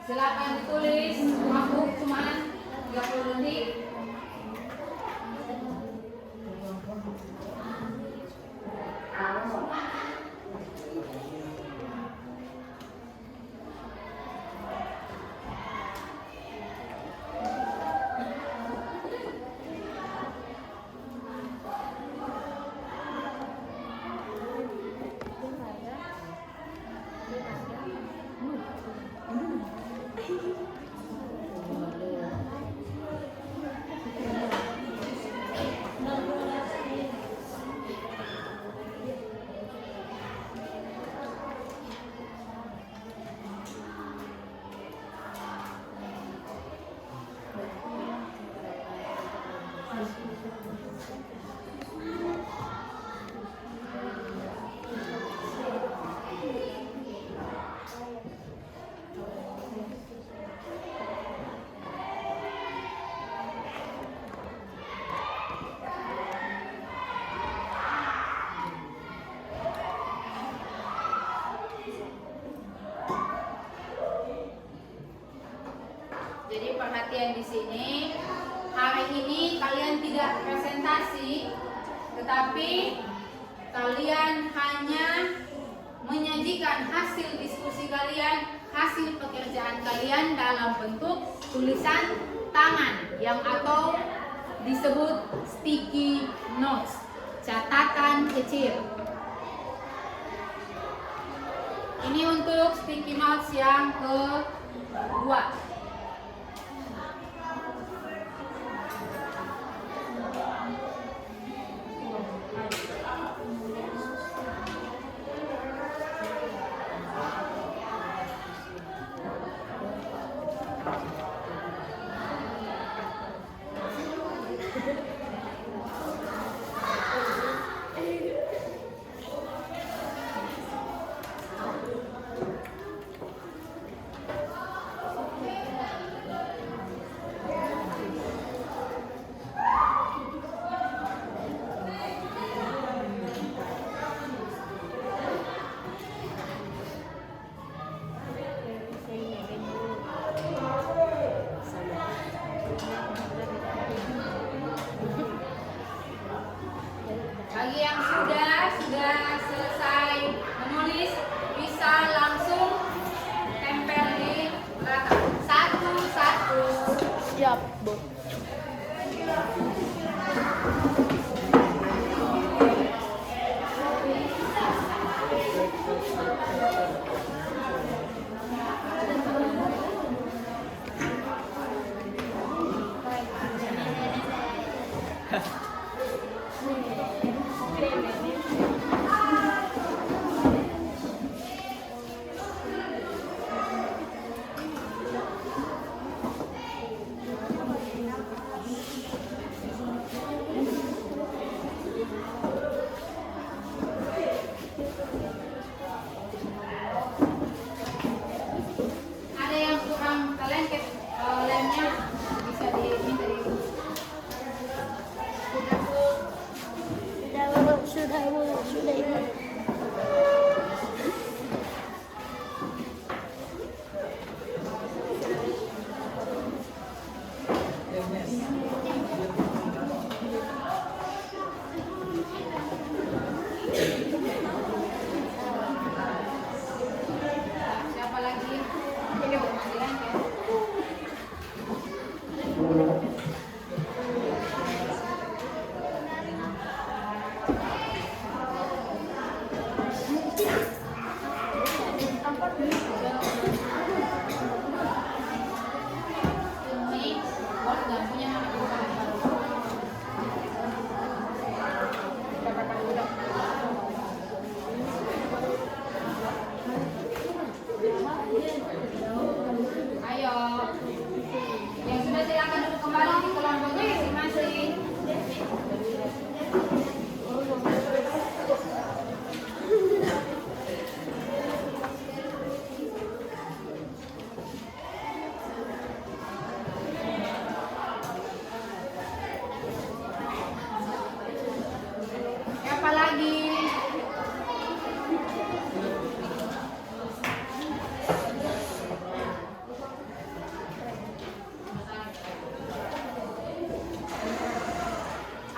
silakan ditulis. Waktu cuma 30 detik. kalian di sini. Hari ini kalian tidak presentasi, tetapi kalian hanya menyajikan hasil diskusi kalian, hasil pekerjaan kalian dalam bentuk tulisan tangan yang atau disebut sticky notes, catatan kecil. Ini untuk sticky notes yang kedua. Bagi yang sudah selesai menulis, bisa langsung tempel di belakang satu-satu. Siap, Bu. Ada yang kurang kalian lemnya bisa diminta di Sudah Ibu. siapa lagi? Ini kalian ya. Ini kalau nggak punya ayo, yang sudah silakan duduk kembali di kelompoknya masing-masing. Siapa lagi?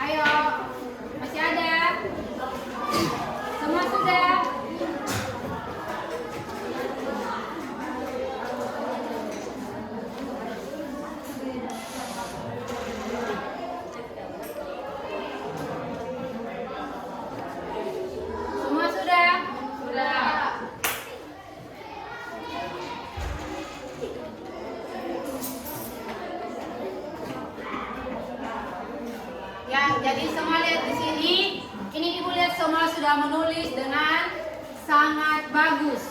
Ayo, masih ada? Semua sudah? Semua sudah? Sudah. Ya, jadi semua lihat di sini. Ini Ibu lihat semua sudah menulis dengan sangat bagus.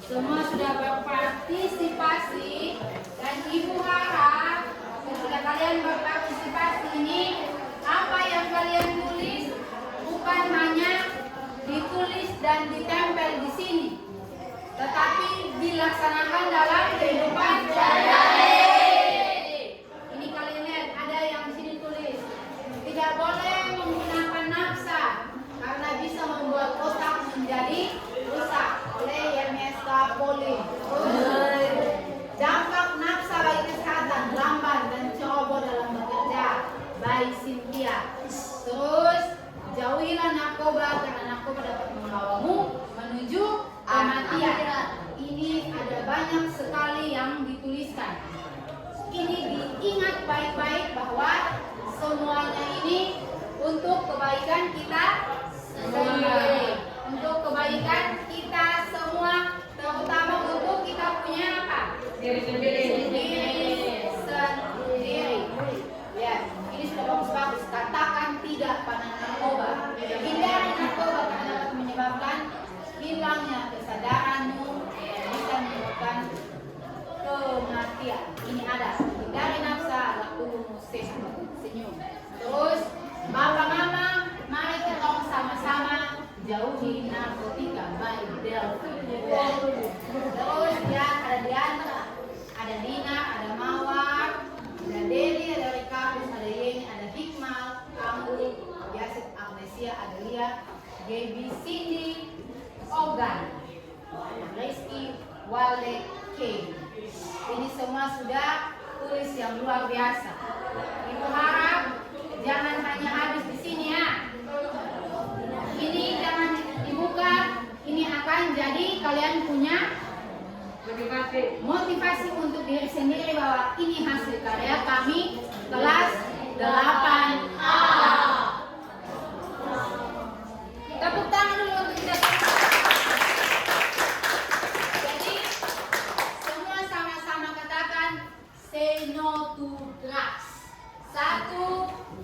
Semua sudah berpartisipasi dan Ibu harap ketika kalian berpartisipasi ini, apa yang kalian tulis bukan hanya ditulis dan ditempel di sini, tetapi dilaksanakan dalam kehidupan sehari-hari. Ini kalian lihat ada yang di sini tulis tidak boleh menggunakan nafsa karena bisa membuat otak menjadi rusak oleh Ernesta Pauling. Dampak nafsa bagi kesehatan kebaikan kita sendiri, untuk kebaikan kita semua, terutama untuk kita punya apa? Diri sendiri. Ya, ini sudah bagus-bagus. Katakan tidak pada narkoba. Hindari narkoba karena dapat menyebabkan hilangnya kesadaranmu dan bisa menyebabkan kematian. Ini ada. Hindari nafsa, lakumu senyum. Terus, Bapak Mama, mari kita sama-sama jauhi narkotika. Baik, Delphi. Terus ya, ada Diana, ada Dina, ada Mawar, ada Deli, ada Rikardus, ada Yeni, ada Hikmal, Ambu, Yasid, Amnesia, ada Lia, Gaby, Cindy, Ogan, Rizky, Wale, Kay. Ini semua sudah tulis yang luar biasa. Ibu harap jangan hanya habis di sini ya. Ini jangan dibuka. Ini akan jadi kalian punya motivasi untuk diri sendiri bahwa ini hasil karya kami kelas 8A. Tepuk tangan dulu untuk kita. Jadi semua sama-sama katakan say no to drugs. 1,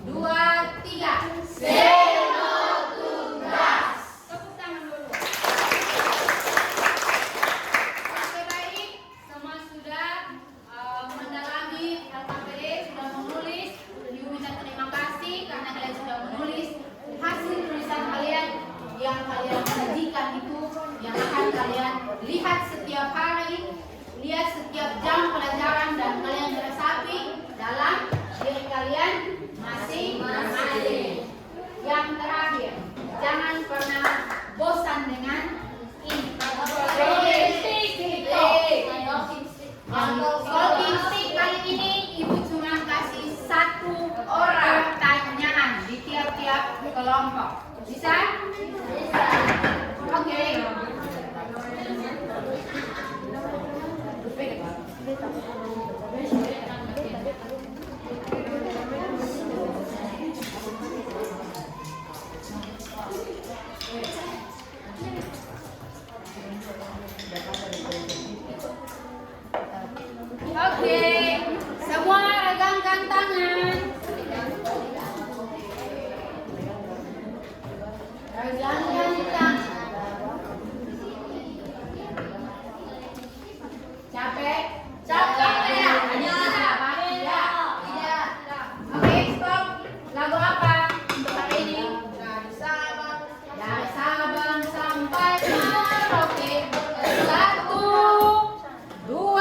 2, 3. Say no to drugs. Tepuk tangan dulu. Oke, baik. Semua sudah mendalami LKPD, sudah menulis. Ibu minta terima kasih karena kalian sudah menulis hasil tulisan kalian yang kalian sajikan itu, yang akan kalian lihat setiap hari, lihat setiap jam pelajaran, dan kalian resapi dalam diri kalian masing-masing. Yang terakhir, jangan pernah bosan dengan ini. Walking stick kali ini ibu cuma kasih 1 orang pertanyaan di tiap-tiap kelompok. Bisa? Bisa. Oke. Oke, semua regangkan tangan. Regangkan tangan. Capek? Capek ya? Tidak. Oke, stop. Lagu apa untuk hari ini? Dari Sabang sampai Merauke. 1, 2,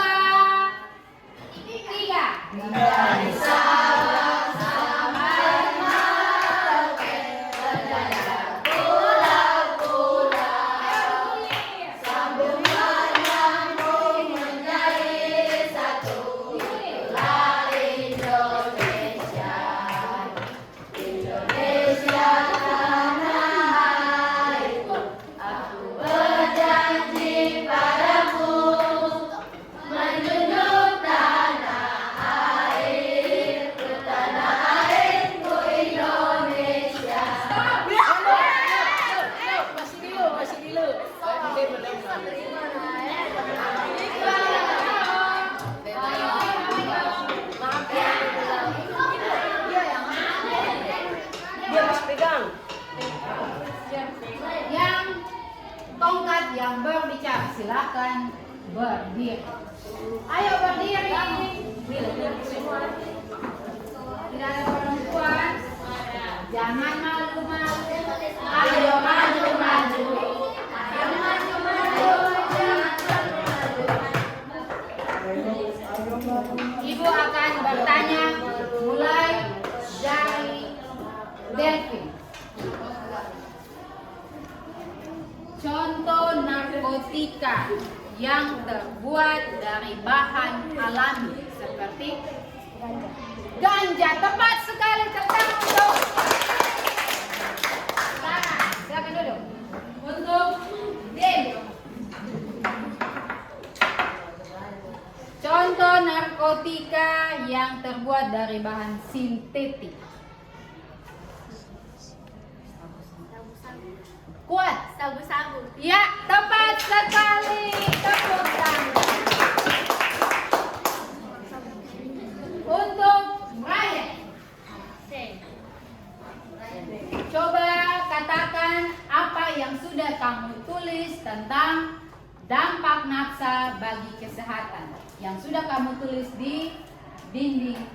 3. Dari Sabang sampai Merauke, berjalan pulau-pulau, sambung menyambung menjadi satu. Itulah Indonesia, Indonesia tanah airku. Aku berjanji padamu menjunjung tanah airku Indonesia. Masih dulu. Dia masih pegang. Yang tongkat yang berbicara silakan berdiri. Ayo berdiri. Tidak ada perempuan. Jangan malu-malu. Ayo maju-maju. Ayo maju-maju. Jangan malu-malu. Ibu akan bertanya mulai dari Delphi. Contoh narkotika yang terbuat dari bahan alami seperti ganja. Tepat sekali, tertanam dong. Silakan duduk. Untuk Demi. Contoh narkotika yang terbuat dari bahan sintetik. Ya, tepat sekali. Tepuk tangan. Untuk Brian. Coba katakan apa yang sudah kamu tulis tentang dampak nafsa bagi kesehatan yang sudah kamu tulis di dinding.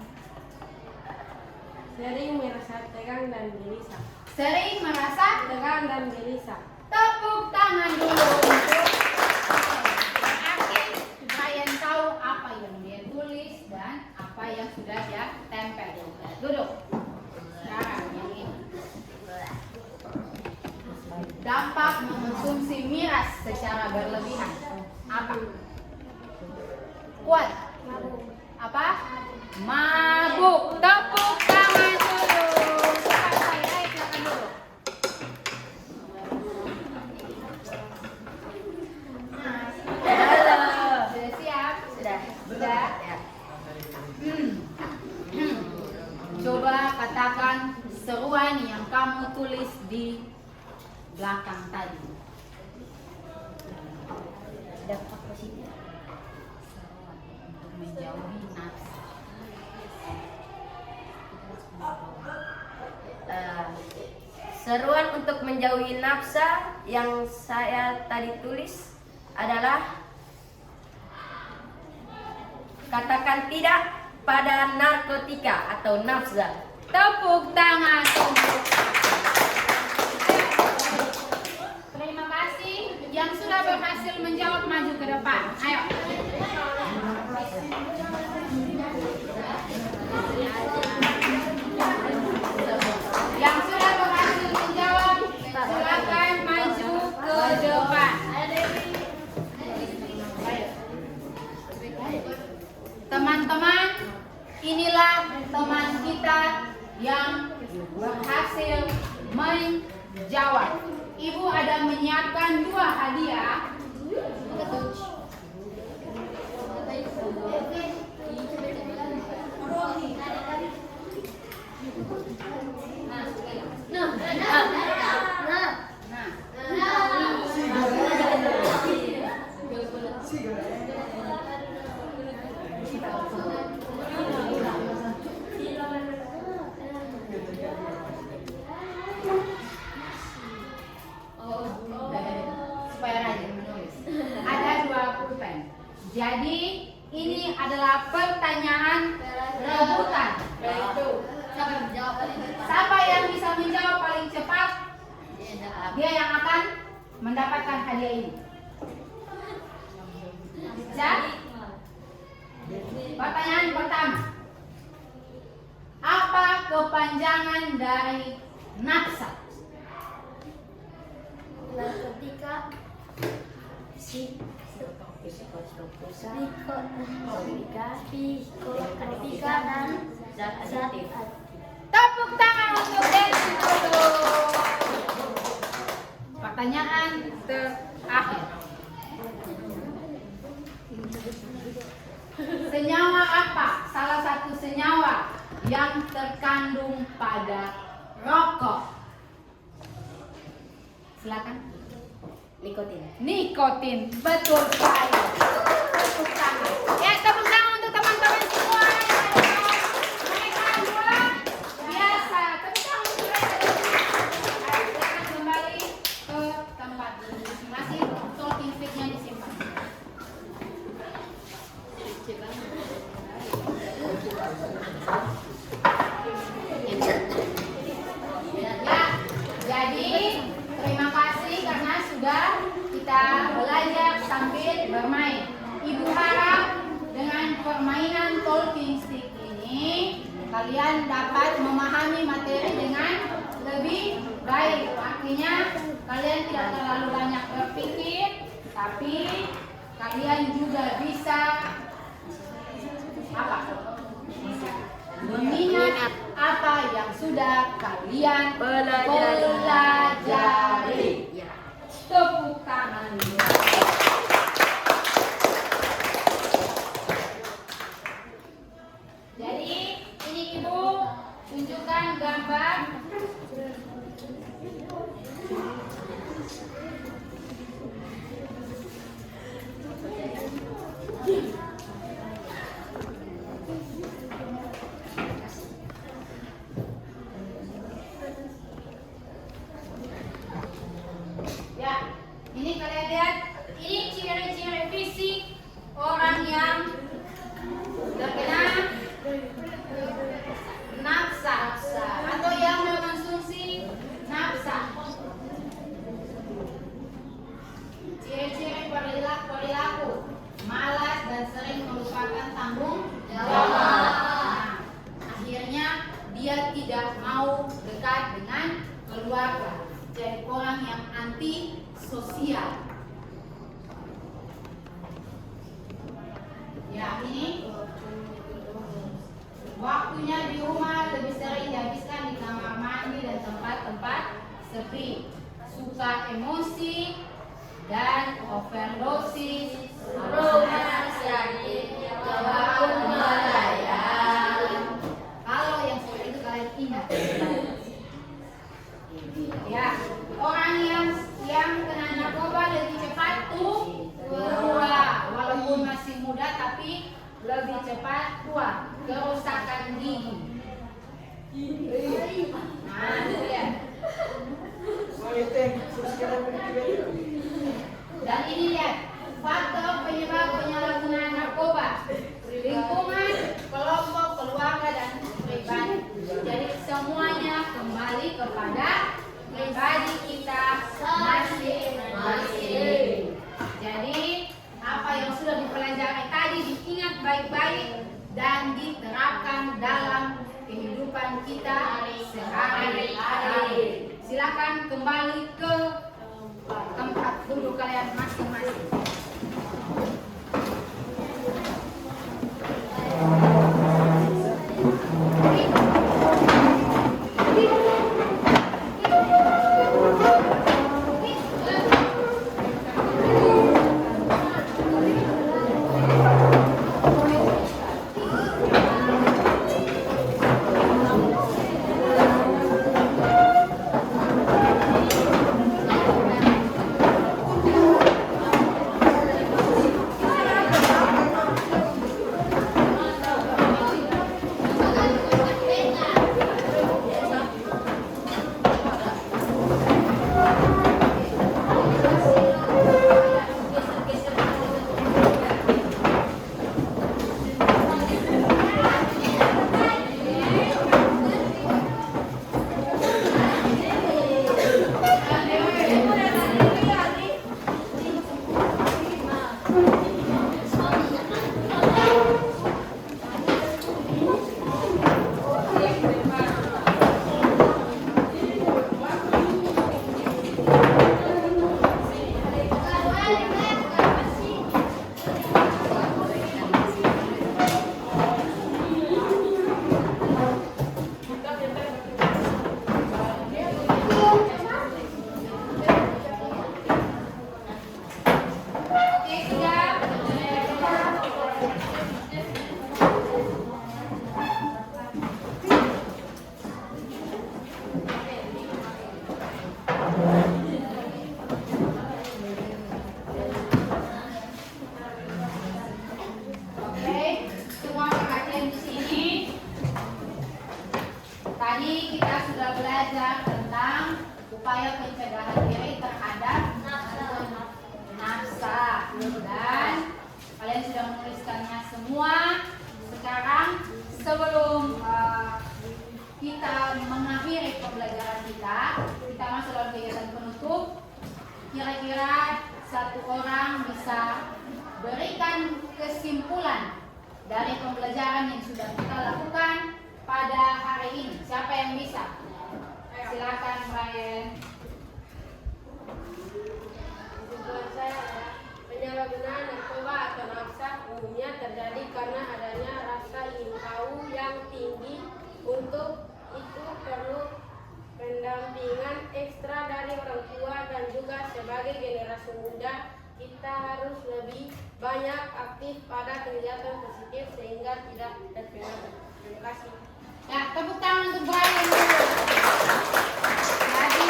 Sering merasa tegang dan gelisah. Sering merasa. Tegang dan gelisah. Tepuk tangan dulu untuk berarti Brian tahu apa yang dia tulis dan apa yang sudah dia tempel. Duduk. Sekarang yang ini. Dampak mengonsumsi miras secara berlebihan. Apa? Kuat. Apa? Mabuk. Tepuk tangan dulu. Cepat saya silakan dulu. Sudah siap? Sudah. Ya. Coba katakan seruan yang kamu tulis di belakang tadi. Dampak positif. Seruan untuk menjauhi nafsu. Seruan untuk menjauhi nafsa yang saya tadi tulis adalah katakan tidak pada narkotika atau nafsa. Tepuk tangan untuk terima kasih yang sudah berhasil menjawab, maju ke depan. Ayo. Yang sudah berhasil menjawab, silakan maju ke depan. Teman-teman, inilah teman kita yang berhasil menjawab. Ibu ada menyiapkan 2 hadiah. Supaya rajin menulis. Ada 2 pulpen. Jadi ini adalah pertanyaan rebutan. Siapa yang bisa menjawab paling cepat, dia yang akan mendapatkan hadiah ini. Siap? Pertanyaan pertama. Apa kepanjangan dari nafsa? Narkotika, psikotika dan zat adiktif. Tepuk tangan untuk Desi dulu. Pertanyaan terakhir. Senyawa apa? Salah satu senyawa yang terkandung pada rokok. Silakan. Nikotin. Nikotin, betul sekali. Tepuk tangan. Ya, tepuk tangan untuk teman-teman semua. Mereka dua biasa. Tepuk tangan untuk mereka. Silakan kembali ke tempat masing-masing. Talking stick-nya disimpan. Ya, jadi terima kasih karena sudah kita belajar sambil bermain. Ibu harap dengan permainan talking stick ini kalian dapat memahami materi dengan lebih baik. Artinya kalian tidak terlalu banyak berpikir, tapi kalian juga bisa mengingat apa yang sudah kalian pelajari. Tepuk tangan. Jadi ini Ibu tunjukkan gambar. lihat ini ciri-ciri fisik orang yang terkena nafsa atau yang mengkonsumsi nafsa. Ciri-ciri perilaku malas dan sering melupakan tanggung jawab. Nah, akhirnya dia tidak mau dekat dengan keluarga. Jadi orang yang anti sosial. Ya, ini waktunya di rumah lebih sering dihabiskan di kamar mandi dan tempat-tempat sepi. Suka emosi dan overdosis romansa walaupun melayang. Kalau yang seperti itu kalian ingat. Ya, orang yang kena narkoba lebih cepat tua, walaupun masih muda tapi lebih cepat tua. Kerusakan gigi. Nah, itu ya. Dan ini lihat faktor penyebab penyalahgunaan narkoba: lingkungan, kelompok, keluarga, dan pribadi. Jadi semuanya kembali kepada pribadi kita masing-masing. Jadi apa yang sudah dipelajari tadi diingat baik-baik dan diterapkan dalam kehidupan kita sehari-hari. Silakan kembali ke tempat duduk kalian masing-masing. Tadi kita sudah belajar tentang upaya pencegahan diri terhadap nafsa dan kalian sudah menuliskannya semua. Sekarang sebelum kita mengakhiri pembelajaran kita masuk dalam kegiatan penutup. Kira-kira satu orang bisa berikan kesimpulan dari pembelajaran yang sudah kita lakukan pada hari ini. Siapa yang bisa? Silakan Brian. Kesimpulan saya adalah penyalahgunaan narkoba atau nafsa umumnya terjadi karena adanya rasa ingin tahu yang tinggi. Untuk itu perlu pendampingan ekstra dari orang tua dan juga sebagai generasi muda kita harus lebih banyak aktif pada kegiatan positif sehingga tidak terkena. Terima kasih. Ya, tepuk tangan untuk Brian. Jadi,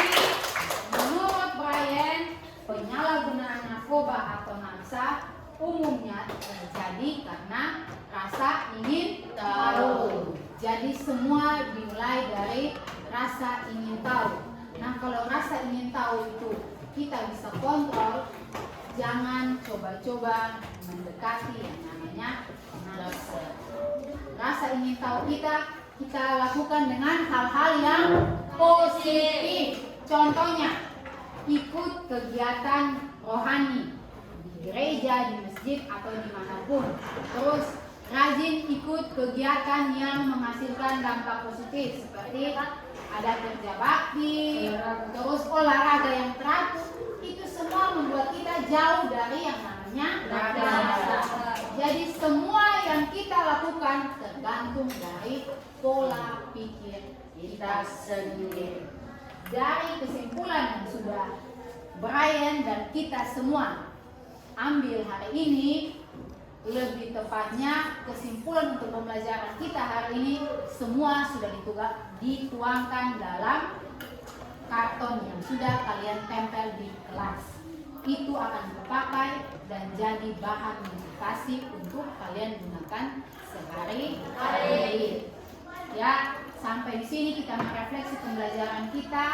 menurut Brian, penyalahgunaan narkoba atau nafsa umumnya terjadi karena rasa ingin tahu. Jadi semua dimulai dari rasa ingin tahu. Nah, kalau rasa ingin tahu itu kita bisa kontrol, jangan coba-coba mendekati yang namanya rasa. Rasa ingin tahu kita lakukan dengan hal-hal yang positif. Contohnya, ikut kegiatan rohani di gereja, di masjid, atau dimanapun. Terus rajin ikut kegiatan yang menghasilkan dampak positif seperti ada kerja bakti, terus olahraga yang teratur. Itu semua membuat kita jauh dari yang namanya rasa. Jadi semua yang kita lakukan tergantung dari pola pikir kita sendiri. Dari kesimpulan yang sudah Brian dan kita semua ambil hari ini, lebih tepatnya kesimpulan untuk pembelajaran kita hari ini semua sudah dituangkan dalam karton yang sudah kalian tempel di kelas. Itu akan terpakai dan jadi bahan motivasi untuk kalian gunakan sehari-hari. Ya, sampai di sini kita merefleksi pembelajaran kita,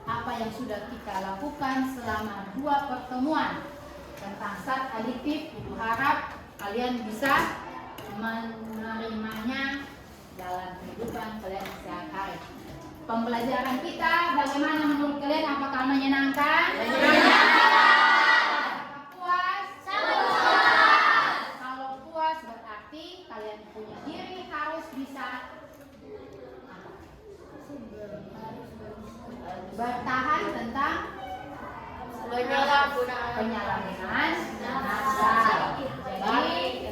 apa yang sudah kita lakukan selama 2 pertemuan tentang zat adiktif. Ibu harap kalian bisa menerimanya dalam kehidupan kalian sehari-hari. Pembelajaran kita bagaimana menurut kalian? Apakah menyenangkan? Apakah puas? Kalau puas berarti kalian punya diri harus bisa bertahan tentang penyalahgunaan nafsa. Jadi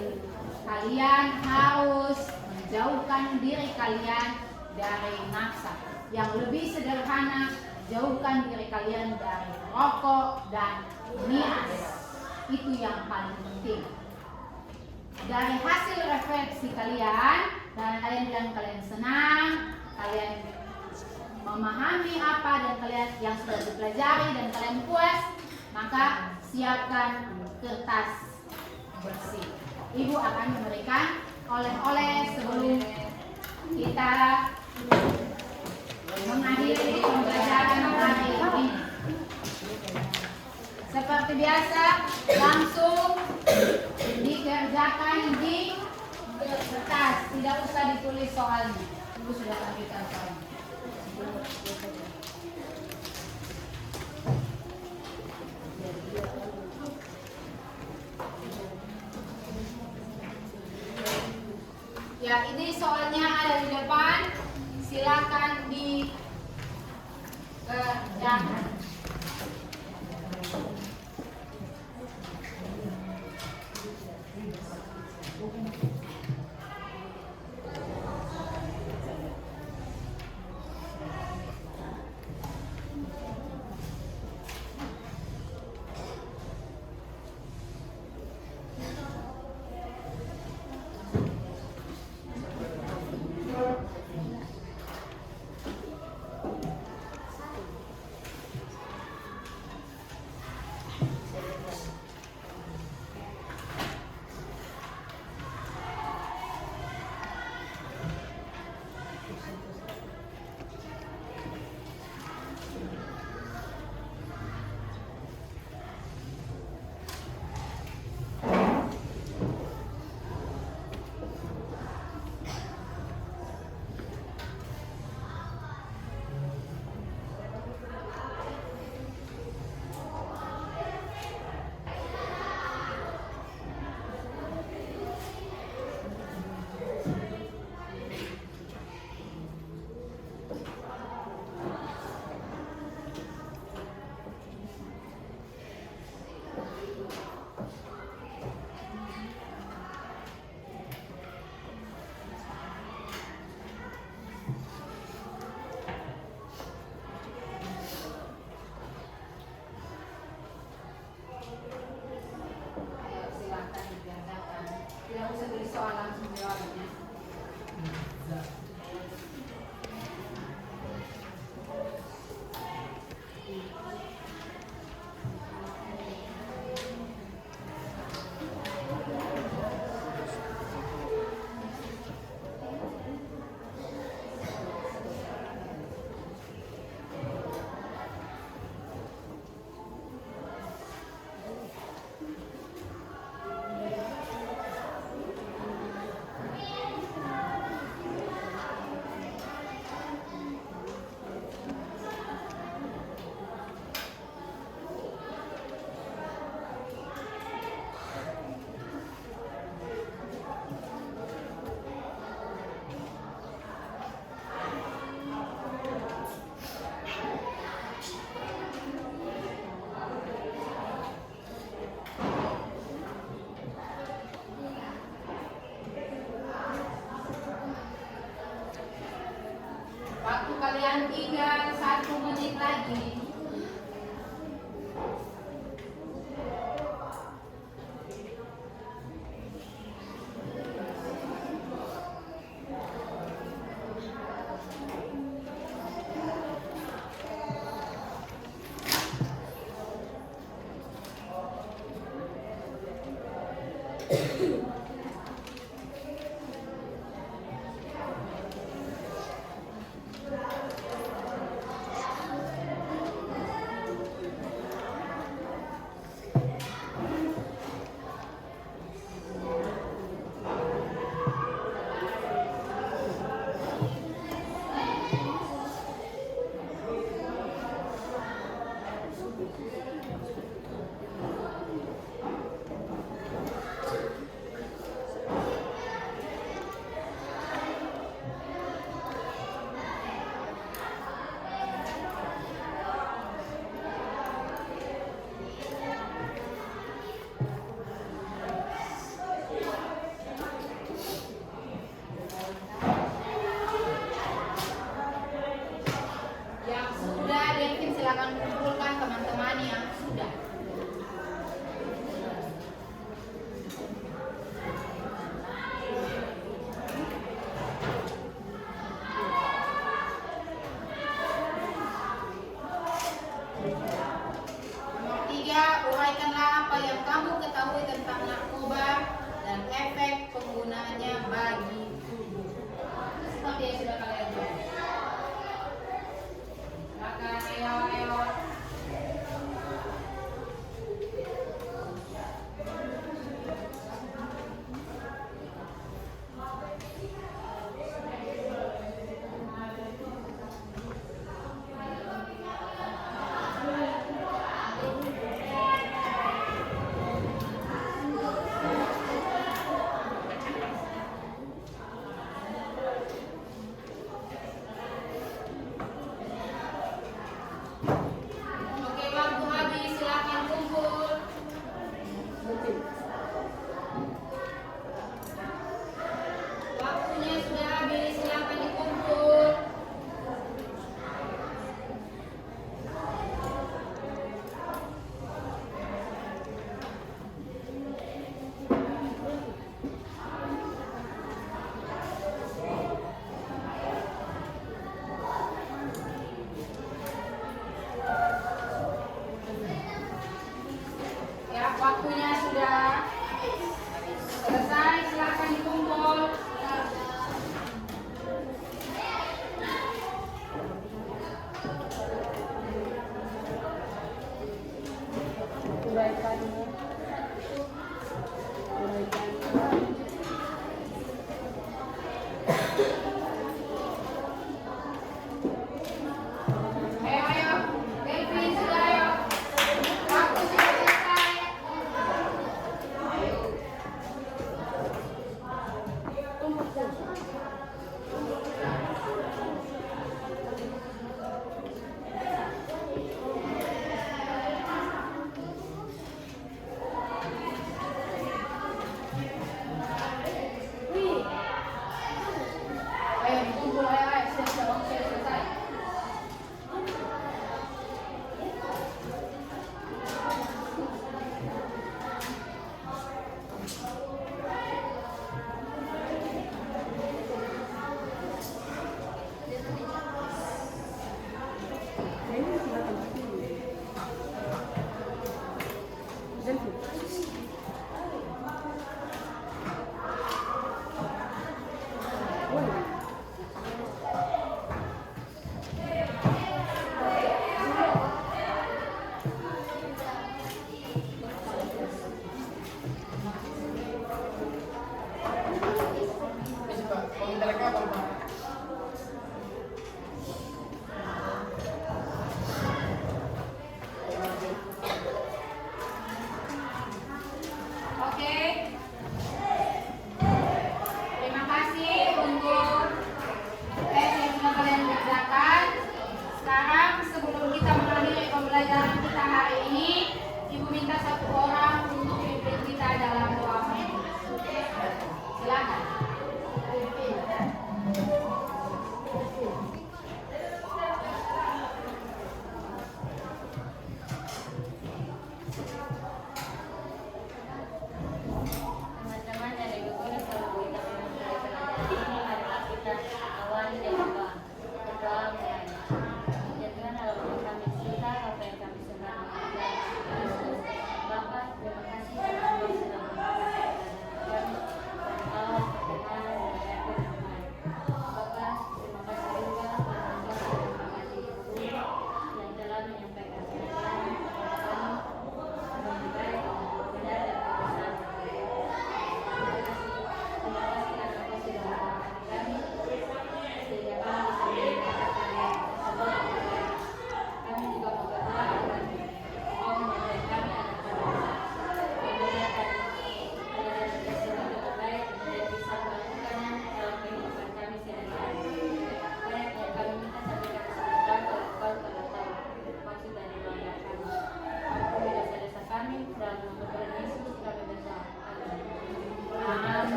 kalian harus menjauhkan diri kalian dari nafsa. Yang lebih sederhana, jauhkan diri kalian dari rokok dan miras. Itu yang paling penting. Dari hasil refleksi kalian, dan kalian bilang kalian senang, kalian memahami apa dan kalian yang sudah dipelajari dan kalian puas, maka siapkan kertas bersih. Ibu akan memberikan oleh-oleh sebelum kita mengakhiri pembelajaran hari ini. Seperti biasa, langsung dikerjakan di kertas, tidak usah ditulis soalnya. Ibu sudah tampilkan soalnya. Ya, ini soalnya ada di depan. Silakan dikerjakan.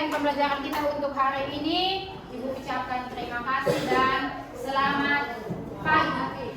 Demikian pembelajaran kita untuk hari ini. Ibu ucapkan terima kasih dan selamat pagi.